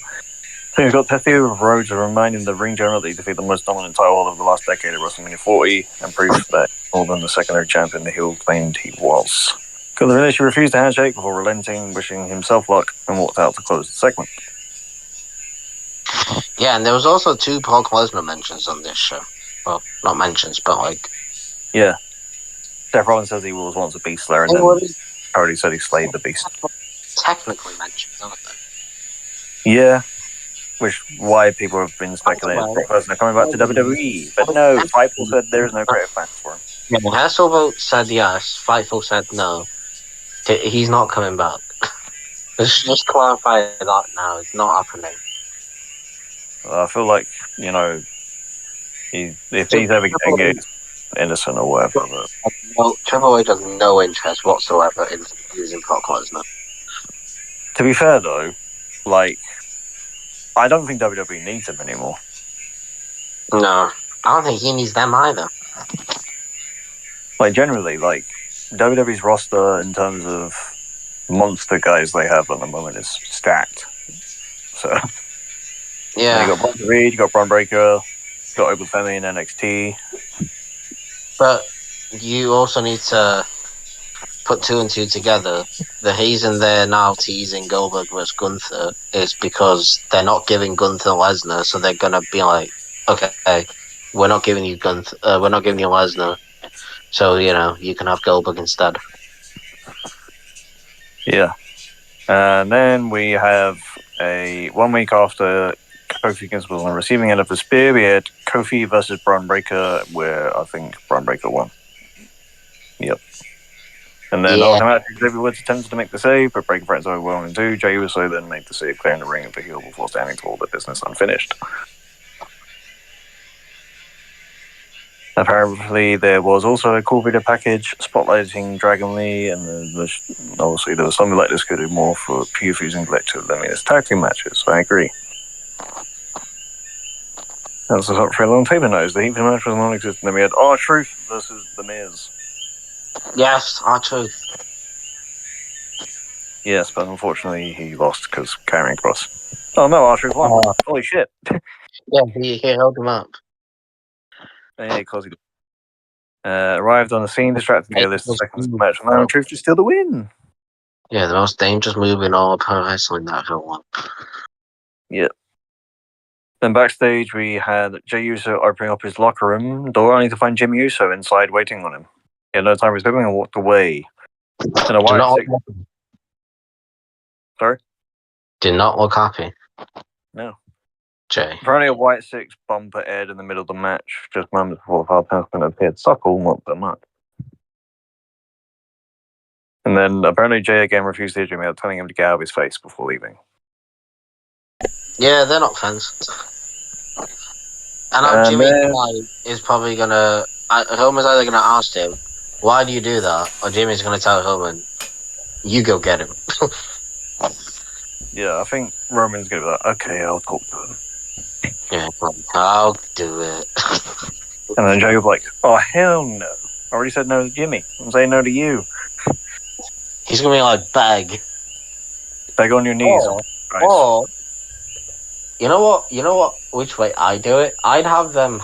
Things got testy with Rhodes reminding the ring general that he defeated the most dominant title holder of the last decade at WrestleMania 40 and proved that more than the secondary champion the heel claimed he was. Gunther initially refused a handshake before relenting, wishing himself luck, and walked out to close the segment. Yeah, and there was also 2 Brock Lesnar mentions on this show. Well, not mentions, but like... Yeah. Seth Rollins says he was once a beast slayer, and then Cody said he slayed the beast. Technically mentioned, aren't they? Yeah. Which why people have been speculating Brock Lesnar coming back to WWE. But no, Fightful said there is no creative plans for him. Yeah, Hasselhoff said yes, Fightful said no. He's not coming back. Let's just clarify that now. It's not happening. I feel like, you know, if he's ever getting it, innocent or whatever. But... Well, Triple H has no interest whatsoever in using Brock Lesnar. To be fair, though, like, I don't think WWE needs him anymore. No, I don't think he needs them either. Like, generally, like, WWE's roster in terms of monster guys they have at the moment is stacked. So, yeah. You got Bronson Reed, you got Bron Breakker, you got Open Femi in NXT. But you also need to put 2 and 2 together. The reason they're now teasing Goldberg versus Gunther is because they're not giving Gunther Lesnar, so they're gonna be like, okay, we're not giving you Gunther, we're not giving you Lesnar, so you know you can have Goldberg instead. Yeah, and then we have a 1 week after Kofi Kingston was on the receiving end of the spear, we had Kofi versus Bron Breakker, where I think Bron Breakker won. Yep. And then automatically Xavier Woods attempted to make the save, but Breakker threatens overwhelming too. Jey Uso then made the save, clearing the ring of the heel before standing tall, but business unfinished. Apparently, there was also a cool video package spotlighting Dragon Lee, and obviously there was something like this could do more for Pure Fusion Collective than its tag team matches. I agree. That's up for a long table notice. The Heat match was non-existent. Then we had R-Truth versus The Miz. Yes, R-Truth. Yes, but unfortunately he lost because Karrion Kross. Oh no, R-Truth won. Holy shit. Yeah, he held him up. Yeah, of course he did. Arrived on the scene, distracting the list of seconds match, and R-Truth to steal the win. Yeah, the most dangerous move in all pro wrestling that ever won. Yep. Then backstage, we had Jey Uso opening up his locker room door only to find Jimmy Uso inside waiting on him. He had no time for his and walked away. And a white Sorry? Did not look happy. No. Jay. Apparently a white six bumper aired in the middle of the match, just moments before the participant appeared. Suckle, not so much. And then apparently Jay again refused to hear Jimmy, telling him to get out of his face before leaving. Yeah, they're not fans. And Jimmy is probably going to... Hillman's either going to ask him, why do you do that? Or Jimmy's going to tell Hillman, you go get him. Yeah, I think Roman's going to be like, okay, I'll talk to him. Yeah, I'll do it. And then Jay was like, oh, hell no. I already said no to Jimmy. I'm saying no to you. He's going to be like, beg. Beg on your knees. Or, you know what? Which way I do it? I'd have them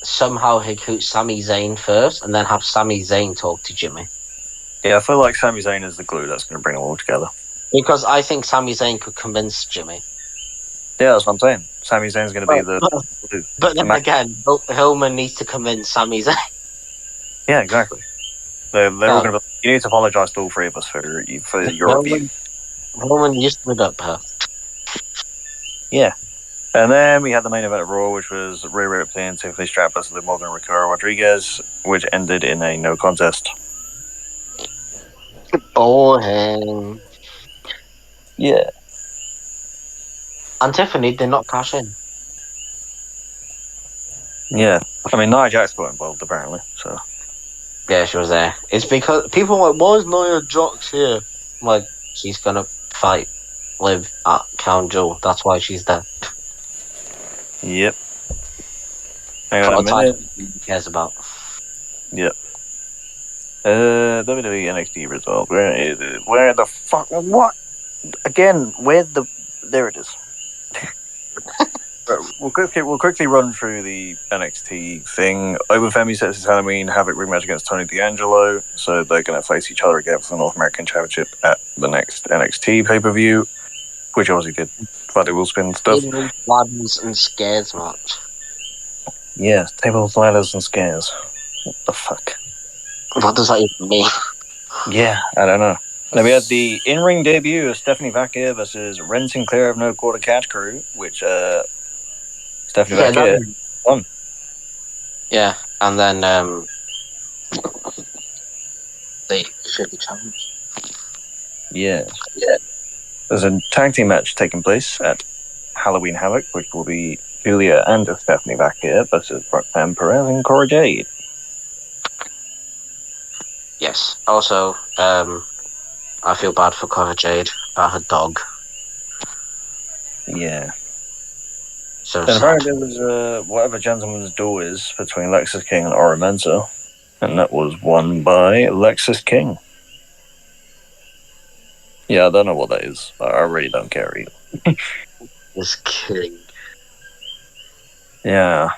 somehow recruit Sami Zayn first, and then have Sami Zayn talk to Jimmy. Yeah, I feel like Sami Zayn is the glue that's going to bring them all together. Because I think Sami Zayn could convince Jimmy. Yeah, that's what I'm saying. Sami Zayn's going to be the glue. But then again, Hillman needs to convince Sami Zayn. Yeah, exactly. They're all going to be. You need to apologise to all three of us for your abuse. Roman used to up her. Yeah. And then we had the main event of Raw, which was Rhea Ripley and Tiffany Stratton versus Liv Morgan and Raquel Rodriguez, which ended in a no contest. Boring. Yeah. And Tiffany did not cash in. Yeah. I mean, Nia Jax got involved, apparently, so... Yeah, she was there. It's because people are like, why is Nia Jax here? I'm like, she's gonna fight Liv at Crown Jewel. That's why she's there. Yep. Hang on a minute. Who cares about? Yep. WWE NXT result. Where is it? Where the fuck? What? Again, there it is. We'll quickly run through the NXT thing. Femi sets his Halloween Havoc rematch against Tony D'Angelo, so they're going to face each other again for the North American Championship at the next NXT pay-per-view, which obviously did Friday Will Spin stuff. Ladders and scares match. Yeah, tables, ladders, and scares. What the fuck? What does that even mean? Yeah, I don't know. Then we had the in-ring debut of Stephanie Vaquer versus Ren Sinclair of No Quarter Catch Crew, which Stephanie Vaquer won. Yeah, and then they should be challenged. Yeah. There's a tag team match taking place at Halloween Havoc, which will be Julia and Stephanie Vaquer versus Roxanne Perez and Cora Jade. Yes. Also, I feel bad for Cora Jade about her dog. Yeah. So and apparently there was whatever gentleman's duel is between Lexis King and Ora Mensa, and that was won by Lexis King. Yeah, I don't know what that is. I really don't care either. This King. Yeah.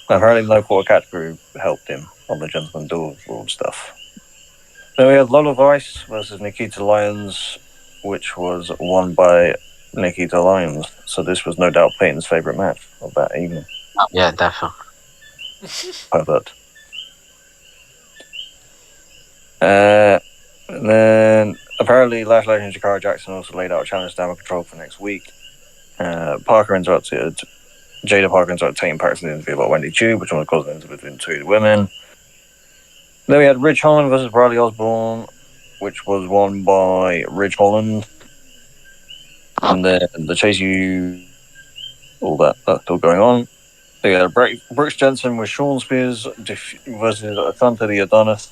Apparently No Quarter Catch Crew helped him on the gentleman's duel rule stuff. Then we had Lola Vice versus Nikita Lyons, which was won by Nikita Lyons. So this was no doubt Peyton's favourite match of that evening. Yeah, definitely. Pervert. And then apparently Lash Legend Jakara Jackson also laid out a challenge to Damage Control for next week. Parker interrupted Jada Parker interrupted Tatum Paxton's interview about Wendy Chu, which was causing an interview between two women. Then we had Ridge Holland versus Bradley Osborne, which was won by Ridge Holland. And then the Chase U, all that's still going on. Yeah, Brooks Jensen with Sean Spears versus Asante the Adonis,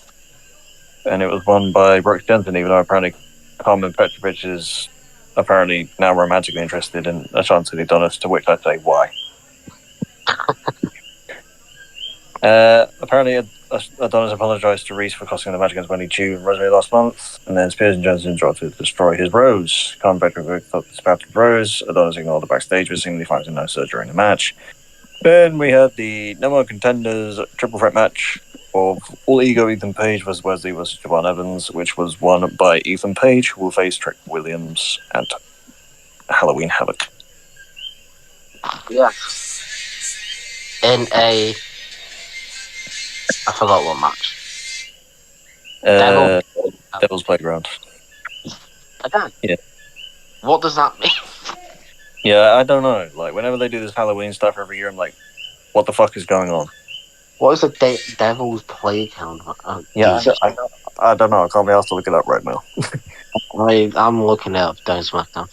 and it was won by Brooks Jensen, even though apparently Carmen Petrovic is apparently now romantically interested in Asante the Adonis, to which I say, why? Apparently, Adonis apologized to Reese for costing the match against Wendy Chu and Rosemary last month, and then Spears and Jensen tried to destroy his Rose. Carmen Petrovic thought this about Rose. Adonis ignored the backstage, but seemingly finding no surgery in the match. Then we had the number one contenders triple threat match of All Ego Ethan Page versus Wesley versus Javon Evans, which was won by Ethan Page, who will face Trick Williams at Halloween Havoc. Yeah. In a... I forgot what match. Devil's Playground. Again? Yeah. What does that mean? Yeah, I don't know. Like, whenever they do this Halloween stuff every year, I'm like, what the fuck is going on? What is a Devil's Playground? Yeah, I don't know. I can't be asked to look it up right now. I'm looking it up. Don't SmackDown.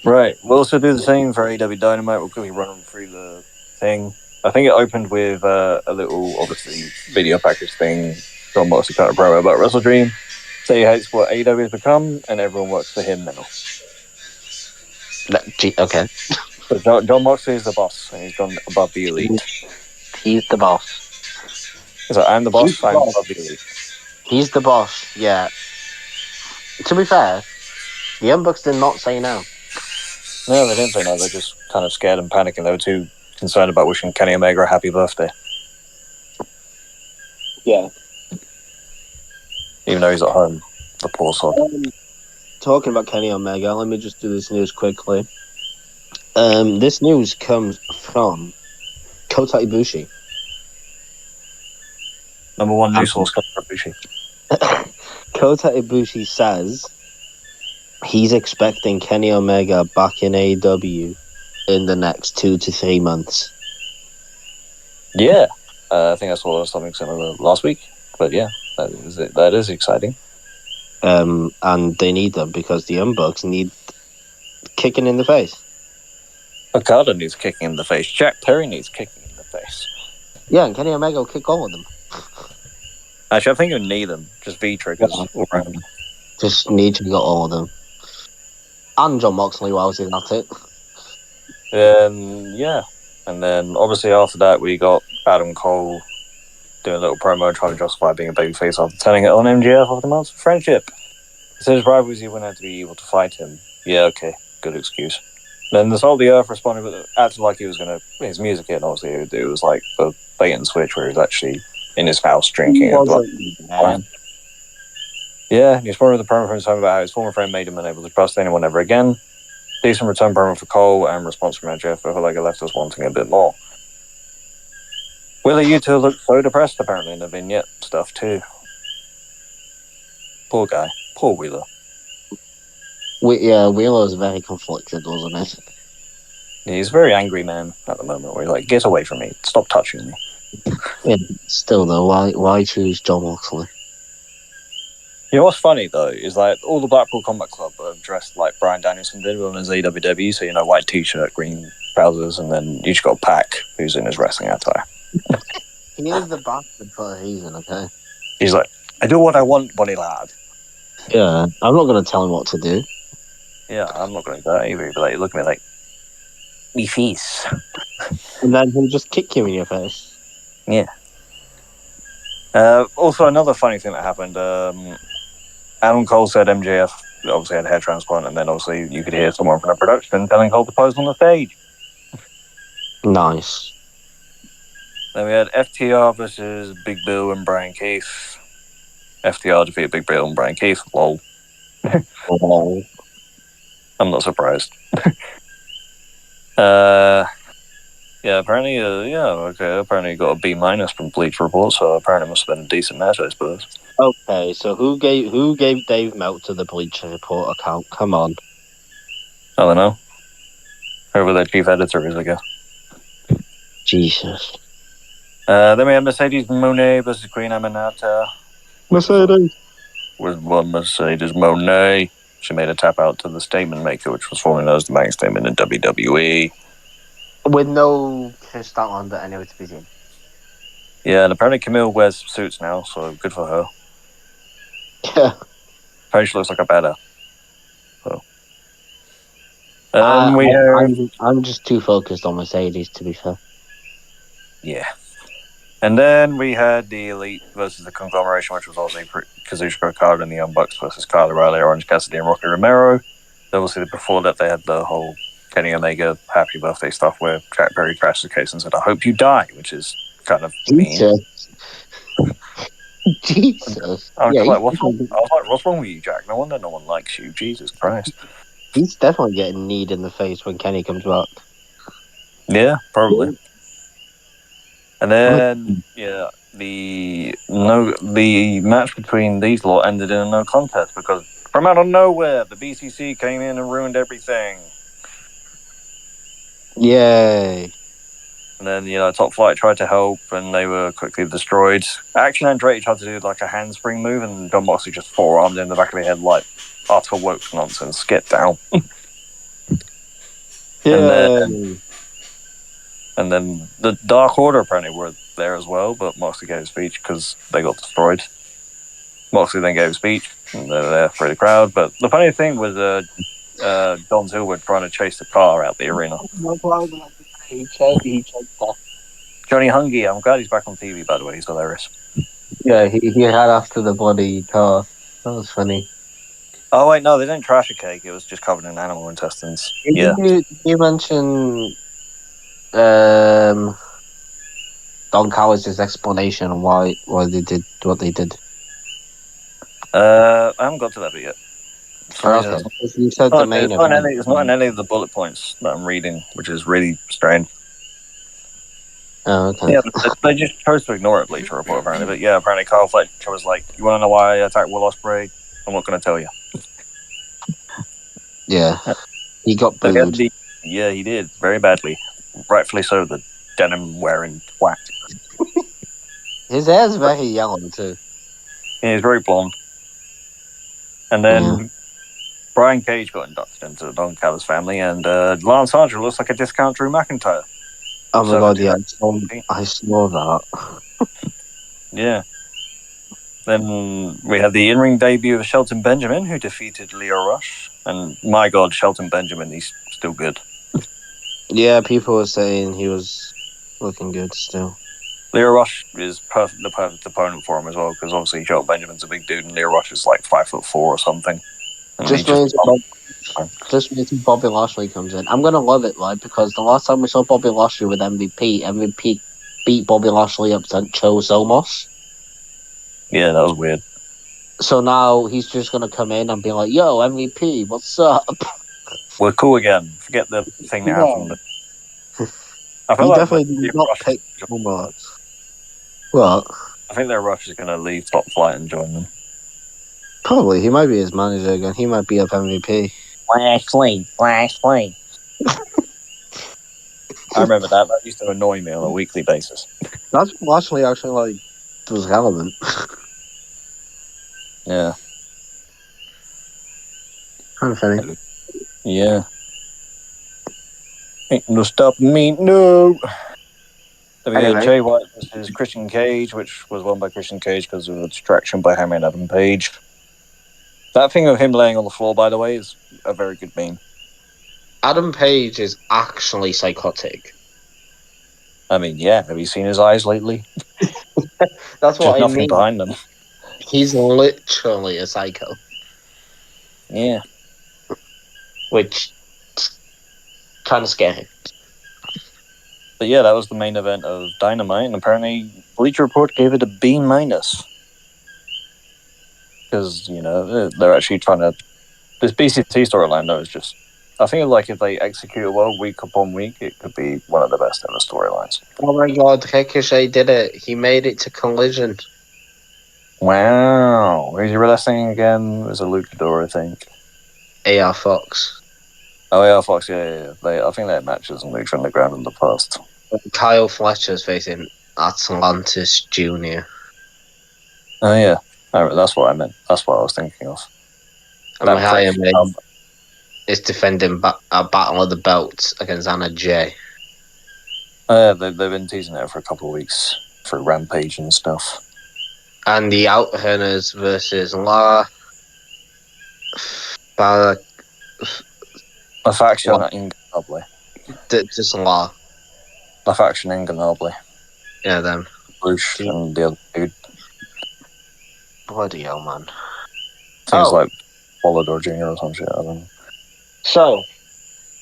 Right. We'll also do the same for AEW Dynamite. We'll quickly run through the thing. I think it opened with a little, obviously, video package thing. John Moxley cut a promo about WrestleDream. So he hates what AEW has become, and everyone works for him now. Okay. So John Moxley is the boss, and he's gone above the elite. He's the boss. So I'm the boss, I'm above the elite. He's the boss, yeah. To be fair, the Young Bucks did not say no. No, they didn't say no. They're just kind of scared and panicking. They were too concerned about wishing Kenny Omega a happy birthday. Yeah. Even though he's at home, the poor sod. Talking about Kenny Omega, let me just do this news quickly. This news comes from Kota Ibushi. Number one news source, Kota Ibushi. Kota Ibushi says he's expecting Kenny Omega back in AEW in the next 2 to 3 months. Yeah, I think I saw something similar last week. But yeah, that is exciting. And they need them because the Young Bucks need kicking in the face. Okada needs kicking in the face. Jack Perry needs kicking in the face. Yeah, and Kenny Omega will kick all of them. Actually, I think you need them. Just V-triggers all around. Just need to get all of them. And John Moxley while he's at it. Yeah. And then, obviously, after that, we got Adam Cole doing a little promo trying to justify being a babyface after turning it on MJF after months of friendship. He said his rivals he wouldn't have to be able to fight him. Yeah, okay. Good excuse. Then the Soul of the Earth responded with acting like he was going to his music hit, and obviously it was like the bait and switch where he was actually in his house drinking. Yeah, he responded with a promo from his home about how his former friend made him unable to trust anyone ever again. Decent return promo for Cole and response from MJF, but like it left us wanting a bit more. Wheeler Yuta looked so depressed apparently in the vignette stuff too. Poor guy. Poor Wheeler. Wheeler's very conflicted, wasn't it? Yeah, he's a very angry man at the moment where he's like, get away from me. Stop touching me. Yeah, still though, why choose John Moxley? You know what's funny though is like all the Blackpool Combat Club are dressed like Bryan Danielson did on his AEW, so white t-shirt, green trousers, and then you just got Pac who's in his wrestling attire. He is the bastard for a reason, okay? He's like, I do what I want, buddy lad. Yeah, I'm not going to tell him what to do. Yeah, I'm not going to do that either. But like, look at me like, me face. And then he'll just kick you in your face. Yeah. Also, another funny thing that happened, Adam Cole said MJF obviously had a hair transplant, and then obviously you could hear someone from the production telling Cole to pose on the stage. Nice. Then we had FTR versus Big Bill and Brian Keith. FTR defeated Big Bill and Brian Keith. Lol. Oh. I'm not surprised. Yeah, apparently, apparently got a B- from Bleach Report, so apparently it must have been a decent match, I suppose. Okay, so who gave Dave Meltzer the Bleach Report account? Come on. I don't know. Whoever their chief editor is, I guess. Jesus. Then we had Mercedes Moné versus Queen Aminata. Mercedes. With one Mercedes Moné. She made a tap out to the Statement Maker, which was formerly known as the Bank Statement in WWE. With no Chris Statlander anywhere to be seen. Yeah, and apparently Camille wears suits now, so good for her. Yeah. Apparently she looks like a badass. So. And I'm just too focused on Mercedes, to be fair. Yeah. And then we had the Elite versus the Conglomeration, which was obviously Kazuchika Okada and the Young Bucks versus Kyle O'Reilly, Orange Cassidy, and Rocky Romero. Obviously, before that, they had the whole Kenny Omega happy birthday stuff where Jack Perry crashed the case and said, "I hope you die," which is kind of mean. Jesus. I was like, what's wrong with you, Jack? No wonder no one likes you. Jesus Christ. He's definitely getting kneed in the face when Kenny comes back. Yeah, probably. And then, the match between these lot ended in a no contest because from out of nowhere, the BCC came in and ruined everything. Yay. And then, Top Flight tried to help, and they were quickly destroyed. Action Andretti tried to do like a handspring move, and John Moxley just forearmed in the back of the head like utter woke nonsense. Get down. Yeah. And then the Dark Order apparently were there as well, but Moxley gave a speech because they got destroyed. Moxley then gave a speech, and they were there for the crowd. But the funny thing was Don Zillwood trying to chase the car out the arena. He choked off. Johnny Hungy, I'm glad he's back on TV, by the way. He's hilarious. Yeah, he had after the bloody car. That was funny. Oh, wait, no, they didn't trash a cake. It was just covered in animal intestines. Yeah. Did you mention Don Callis' explanation on why they did what they did? I haven't got to that bit yet. Okay. You said the main event. It's not in any of the bullet points that I'm reading, which is really strange. Oh, okay. Yeah, but they just chose to ignore it, Bleacher Report, apparently. But yeah, apparently Kyle Fletcher was like, "You want to know why I attacked Will Ospreay? I'm not going to tell you." Yeah. He got booed. Yeah, he did. Very badly. Rightfully so, the denim-wearing twat. His hair's very yellow, too. Yeah, he's very blonde. And then Brian Cage got inducted into the Don Callis family, and Lance Archer looks like a discount Drew McIntyre. Oh my god, yeah, I saw that. Yeah. Then we had the in-ring debut of Shelton Benjamin, who defeated Leo Rush. And my god, Shelton Benjamin, he's still good. Yeah, people were saying he was looking good still. Leo Rush is the perfect opponent for him as well, because obviously Shelton Benjamin's a big dude, and Leo Rush is like 5'4" or something. Just means Bobby Lashley comes in. I'm gonna love it, right? Because the last time we saw Bobby Lashley with MVP beat Bobby Lashley up to Cho Somos. Yeah, that was weird. So now he's just gonna come in and be like, "Yo, MVP, what's up?" We're cool again. Forget the thing that happened. I feel he like definitely did not pick Somos. What? I think their Rush is gonna leave Top Flight and join them. Probably. He might be his manager again. He might be up MVP. Lashley. I remember that. That used to annoy me on a weekly basis. That's Lashley actually was relevant. Yeah. Kind of funny. Yeah. Ain't no stopping me, no. Then we had Jay White versus Christian Cage, which was won by Christian Cage because of a distraction by Hangman Adam Page. That thing of him laying on the floor, by the way, is a very good meme. Adam Page is actually psychotic. I mean, yeah. Have you seen his eyes lately? That's what There's nothing behind them. He's literally a psycho. Yeah. Which kind of scary. But yeah, that was the main event of Dynamite, and apparently Bleacher Report gave it a B-. Because, they're actually trying to... This BCT storyline, though, is just... I think, if they execute it well week upon week, it could be one of the best ever storylines. Oh my god, Ricochet did it. He made it to Collision. Wow. Who's he wrestling again? It was a luchador, I think. AR Fox. Oh, AR Fox, yeah. I think they had matches in Lucha Underground in the past. Kyle Fletcher's facing Atlantis Jr. Oh, yeah. That's what I meant. That's what I was thinking of. And Mahaya is defending a Battle of the Belts against Anna Jay. They've been teasing it for a couple of weeks for Rampage and stuff. And the Outrunners versus La. La Faction What? Ingobly. Just La. La Faction Ingobly. Yeah, them. Bruce and the other dude. Bloody hell, man. Things like Volador Jr. or some shit. I don't know. So,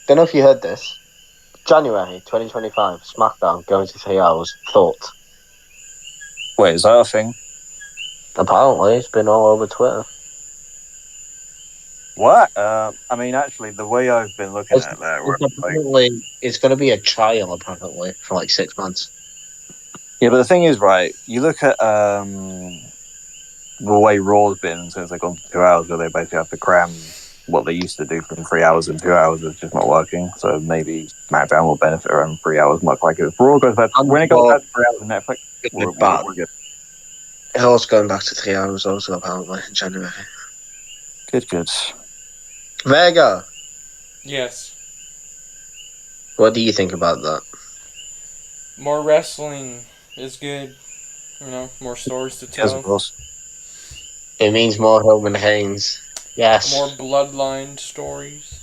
don't know if you heard this. January 2025, SmackDown going to 3 hours. Thought. Wait, is that a thing? Apparently, it's been all over Twitter. What? I mean, actually, the way I've been looking at that, It's going to be a trial, apparently, for like 6 months. yeah, but the thing is, right? You look at the way Raw's been since they've gone to 2 hours, where they basically have to cram what they used to do from 3 hours and 2 hours is just not working. So maybe SmackDown will benefit around 3 hours, much like if Raw goes back. When it goes back to 3 hours on Netflix, we're good. It's also going back to 3 hours, also apparently in January. Good. Vega, Yes. what do you think about that? More wrestling is good. You know, more stories to Yes, of tell. course. It means more Roman Reigns. Yes. More bloodline stories.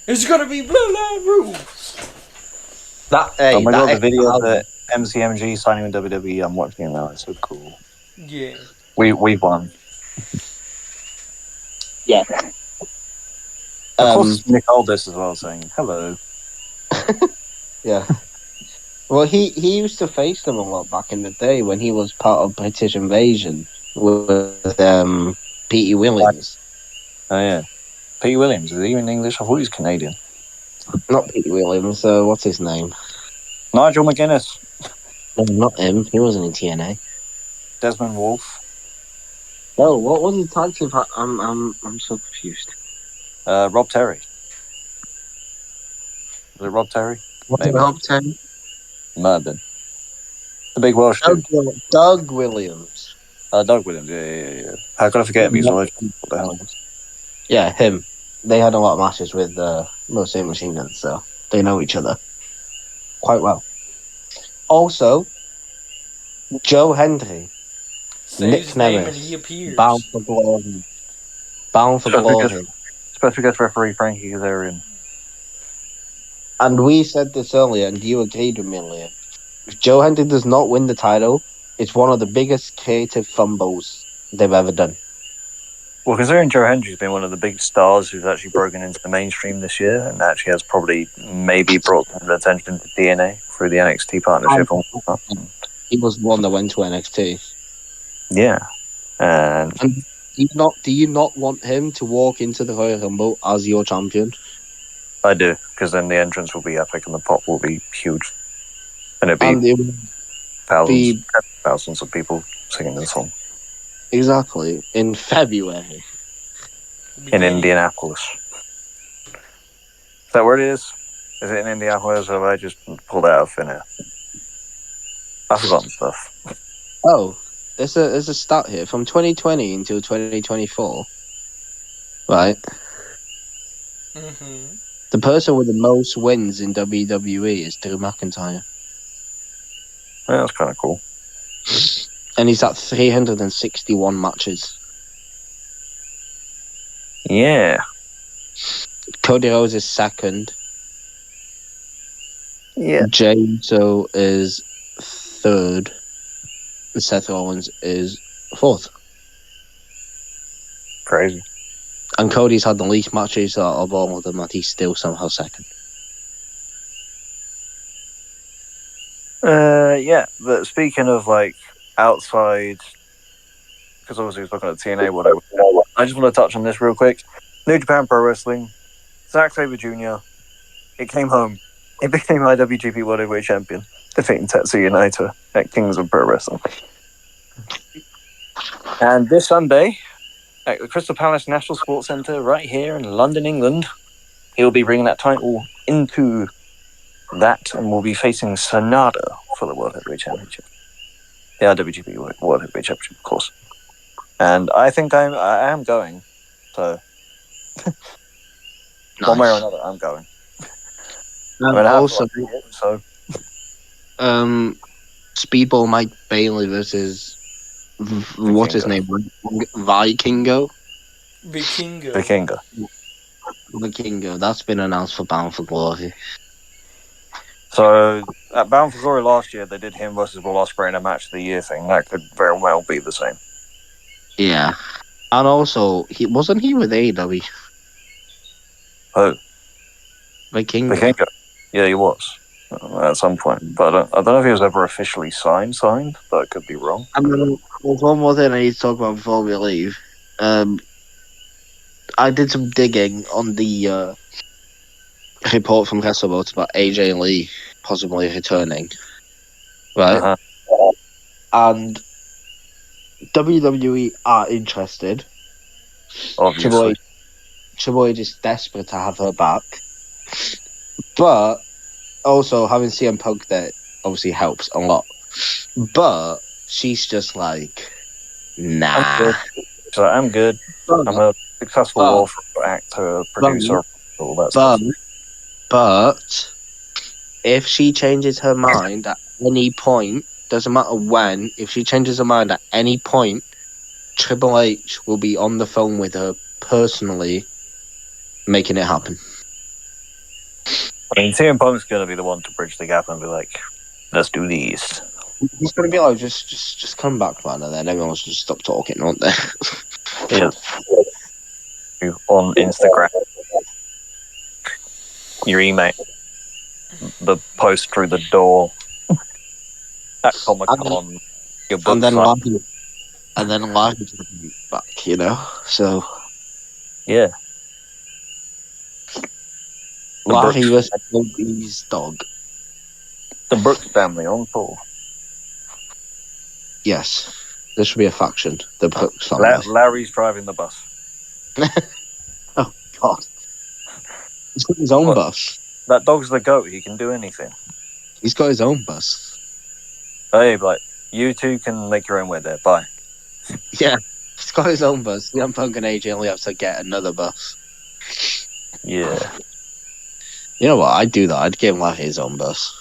It's gonna be bloodline rules. Oh my god, the video of the MCMG signing with WWE, I'm watching it now. It's so cool. Yeah. We won. Yeah. Of course, Nick Aldis as well saying hello. Yeah. Well, he used to face them a lot back in the day when he was part of British Invasion with Petey Williams. Oh yeah, Pete Williams, is he even English? I thought he was Canadian. Not Petey Williams. What's his name? Nigel McGuinness. No, not him. He wasn't in TNA. Desmond Wolfe. No, what was his tag team? I'm so confused. Rob Terry. Was it Rob Terry? What's it, Rob Terry? Might have been. The big Welsh dude. Doug Williams. Doug Williams, yeah. How could I forget him? He's always... What the hell? Yeah, him. They had a lot of matches with Most Eight Machine Guns, so they know each other quite well. Also, Joe Hendry, Say Nick his name and Nemeth, he appears. bound for glory. Bound for glory. Special guest referee Frankie Kazarian. And we said this earlier, and you agreed with me, Liam. If Joe Hendry does not win the title, it's one of the biggest creative fumbles they've ever done. Well, considering Joe Hendry's been one of the big stars who's actually broken into the mainstream this year, and actually has probably maybe brought some attention to TNA through the NXT partnership. He was the one that went to NXT. Yeah. And do you not want him to walk into the Royal Rumble as your champion? I do, because then the entrance will be epic and the pop will be huge. And it'll be thousands of people singing the song. Exactly. In February. In Indianapolis. Is that where it is? Is it in Indianapolis, or have I just pulled out of thin air? I've forgotten stuff. Oh, there's a stat here. From 2020 until 2024, right? Mm-hmm. The person with the most wins in WWE is Drew McIntyre. Yeah, that's kind of cool. And he's at 361 matches. Yeah. Cody Rhodes is second. Yeah. Jey Uso is third. And Seth Rollins is fourth. Crazy. And Cody's had the least matches of all of them, and he's still somehow second. Yeah, but speaking of like outside, because obviously he's looking at TNA, whatever. I just want to touch on this real quick. New Japan Pro Wrestling, Zack Sabre Jr. It came home. It became IWGP World Heavyweight Champion, defeating Tetsuya Naito at Kings of Pro Wrestling. And this Sunday, at the Crystal Palace National Sports Centre, right here in London, England, he'll be bringing that title into that, and will be facing Sanada for the World Heavyweight Championship. The IWGP World Heavyweight Championship, of course. And I think I am going. So, Nice. one way or another, I'm going. And I mean, also, so Speedball Mike Bailey versus what's his name? Vikingo. Vikingo. Vikingo. That's been announced for Bound for Glory. So at Bound for Glory last year, they did him versus Will Ospreay in a match of the year thing. That could very well be the same. Yeah, and also he wasn't with AEW. Oh, Vikingo. Yeah, he was at some point, but I don't know if he was ever officially signed. But I could be wrong. And then there's one more thing I need to talk about before we leave. I did some digging on the report from WrestleVote about AJ Lee possibly returning, right? Uh-huh. And WWE are interested. Obviously. Triple H is desperate to have her back, but also having CM Punk there obviously helps a lot. But she's just like, nah. I'm good. I'm a successful Warfare actor, producer, all that stuff. But if she changes her mind at any point, doesn't matter when, if she changes her mind at any point, Triple H will be on the phone with her personally, making it happen. I mean, CM Punk's going to be the one to bridge the gap and be like, let's do these. He's going to be like, just come back, man, and then everyone's just stop talking, won't they? Yeah. On Instagram, your email, the post through the door at Comic-Con, your book and then sign. live back, you know? So, yeah. Larry was Kobe's dog. The Brooks family on tour. Yes. There should be a faction. The Brooks family. Larry's driving the bus. Oh, God. He's got his own bus. That dog's the GOAT. He can do anything. He's got his own bus. Hey, like, you two can make your own way there. Bye. Yeah. He's got his own bus. CM Punk and AJ only have to get another bus. Yeah. You know what? I'd do that. I'd give Larry his own bus.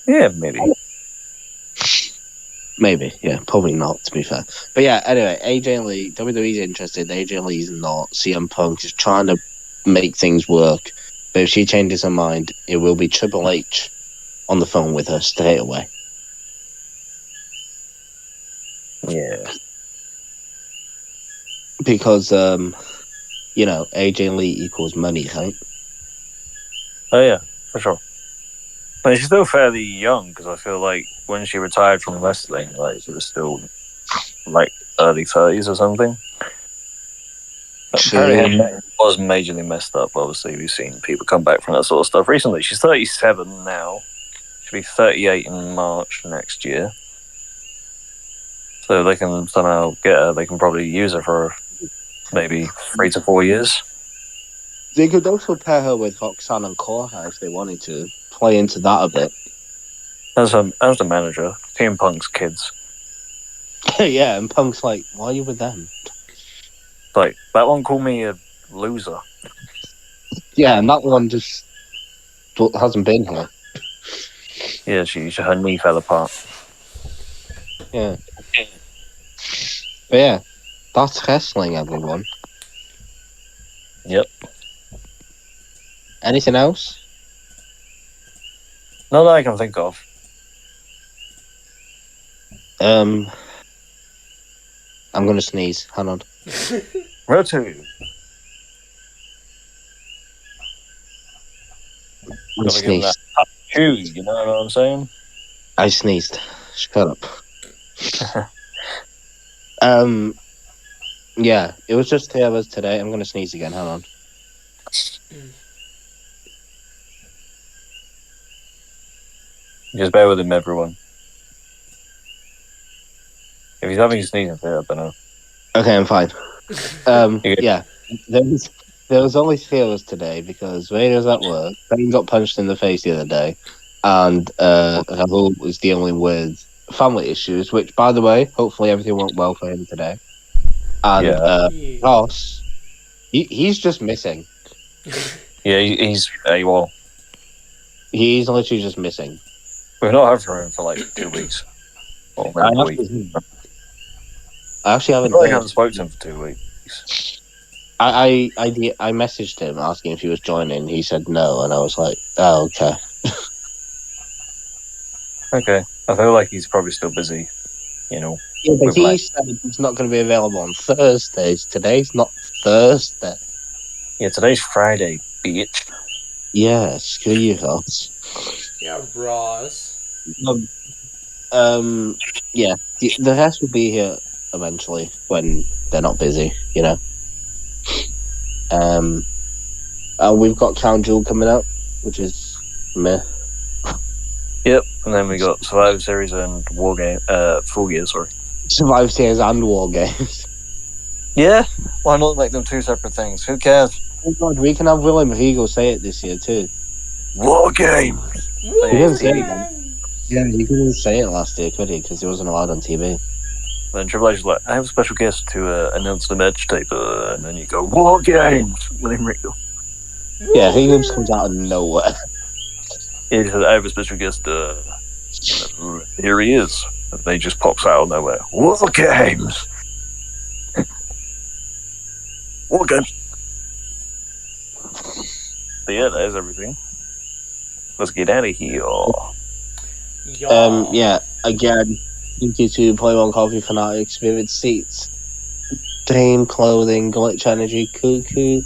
Yeah, maybe. Maybe, yeah. Probably not, to be fair. But yeah, anyway, AJ Lee, WWE's interested. AJ Lee's not. CM Punk is trying to make things work. But if she changes her mind, it will be Triple H on the phone with her straight away. Yeah. Because, you know, AJ Lee equals money, right? Oh, yeah, for sure. But she's still fairly young, because I feel like when she retired from wrestling, like, she was still, like, early 30s or something. Apparently her was majorly messed up, obviously. We've seen people come back from that sort of stuff recently. She's 37 now. She'll be 38 in March next year. So they can somehow get her. They can probably use her for maybe 3 to 4 years. They could also pair her with Roxanne and Cora if they wanted to. Play into that a bit. As the manager, CM Punk's kids. Yeah, and Punk's like, why are you with them? Like, that one called me a loser. Yeah, and that one just hasn't been here. Yeah, her knee fell apart. Yeah. But yeah, that's wrestling, everyone. Yep. Anything else? Not that I can think of. I'm gonna sneeze. Hang on. Where to? I sneezed. You know what I'm saying? I sneezed. Shut up. Yeah, it was just 3 hours today. I'm gonna sneeze again. Hang on. Just bear with him, everyone. If he's having a sneezing fit, I don't know. Okay, I'm fine. Yeah, there was only 3 hours today because Wayne was at work. Ben got punched in the face the other day, and Rahul was dealing with family issues. Which, by the way, hopefully everything went well for him today. And Ross, he's just missing. Yeah, he's AWOL. He's literally just missing. We've not heard from him for like 2 weeks. Or maybe a week. I actually I haven't. feel like I haven't spoken to him for 2 weeks. I messaged him asking if he was joining. He said no, and I was like, oh, okay. Okay. I feel like he's probably still busy, you know. Yeah, but with he like, said he's not going to be available on Thursdays. Today's not Thursday. yeah, today's Friday, bitch. Yeah, screw you, Ross. Yeah, Ross. Yeah, the rest will be here eventually when they're not busy, you know. We've got Crown Jewel coming up, which is meh. Yep, and then we got Survivor Series and War Game, Full Gear, sorry. Survivor Series and War Games. Yeah, why not make them two separate things? Who cares? Oh God, we can have William Regal say it this year too. War Game! He didn't say it, man. Yeah, he couldn't say it last year, could he? Because he wasn't allowed on TV. Then Triple H was like, I have a special guest to announce the match tape, and then you go, War Games! William Regal. Yeah, he just comes out of nowhere. Yeah, he said, I have a special guest, here he is. And they just pops out of nowhere. War Games! War Games! But yeah, that is everything. Let's get out of here. Yeah. Again, thank you to Play One Coffee Fanatics, Spirit Seats, Dream Clothing, Glitch Energy, Cuckoo,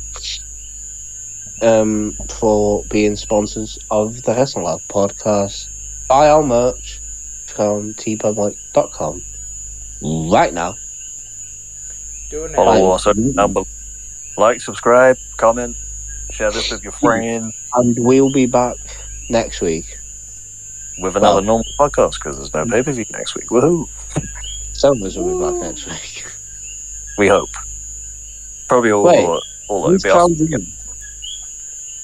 for being sponsors of the Wrestle Arc Podcast. Buy our merch from tpublic.com right now. Do it now. Follow us on number. Like, subscribe, comment, share this with your friends. And we'll be back next week. With another normal podcast, because there's no pay-per-view next week. Woohoo! Some of us will be back next week. We hope. Probably all Who's Crown Jewel?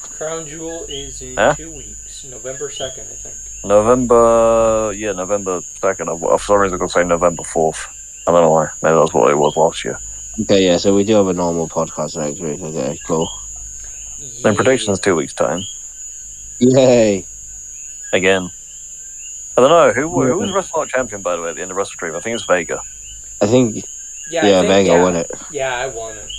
Crown Jewel is in 2 weeks. November 2nd, I think. November 2nd. For some reason, I could say November 4th. I don't know why. Maybe that's what it was last year. Okay, yeah, so we do have a normal podcast next week. Okay, cool. Then predictions 2 weeks' time. Yay! Again. I don't know. Who was Wrestle Arc champion, by the way, at the end of WrestleDream? I think it's Vega. I think... Yeah, Vega won it. Yeah, I won it.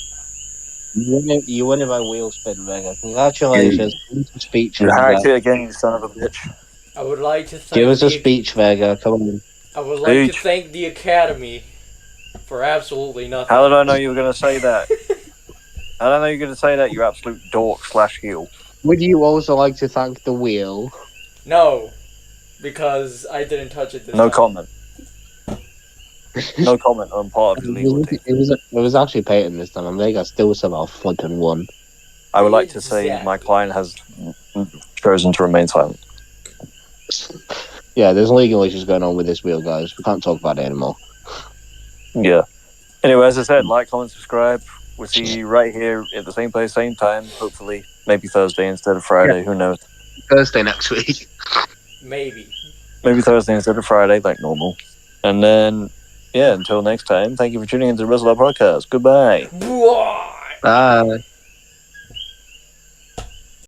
You won it by wheel spin, Vega. Congratulations. Give us a speech. You hacked it again, you son of a bitch. I would like to thank... Give us a speech, Vega. Come on. I would like to thank the Academy for absolutely nothing. How did I know you were going to say that? How did I know you were going to say that, you absolute dork/heel? Would you also like to thank the wheel? No, because I didn't touch it this time. No comment. No comment on part of the legal team. It was actually Peyton this time, and Vega still somehow flipping won. I would like to say my client has chosen to remain silent. Yeah, there's legal issues going on with this wheel, guys. We can't talk about it anymore. Yeah. Anyway, as I said, like, comment, subscribe. We'll see you right here at the same place, same time. Hopefully, maybe Thursday instead of Friday. Yeah. Who knows? Thursday next week. Maybe Thursday instead of Friday, like normal. And then, yeah, until next time, thank you for tuning into the Wrestle Arc Podcast. Goodbye. Bye.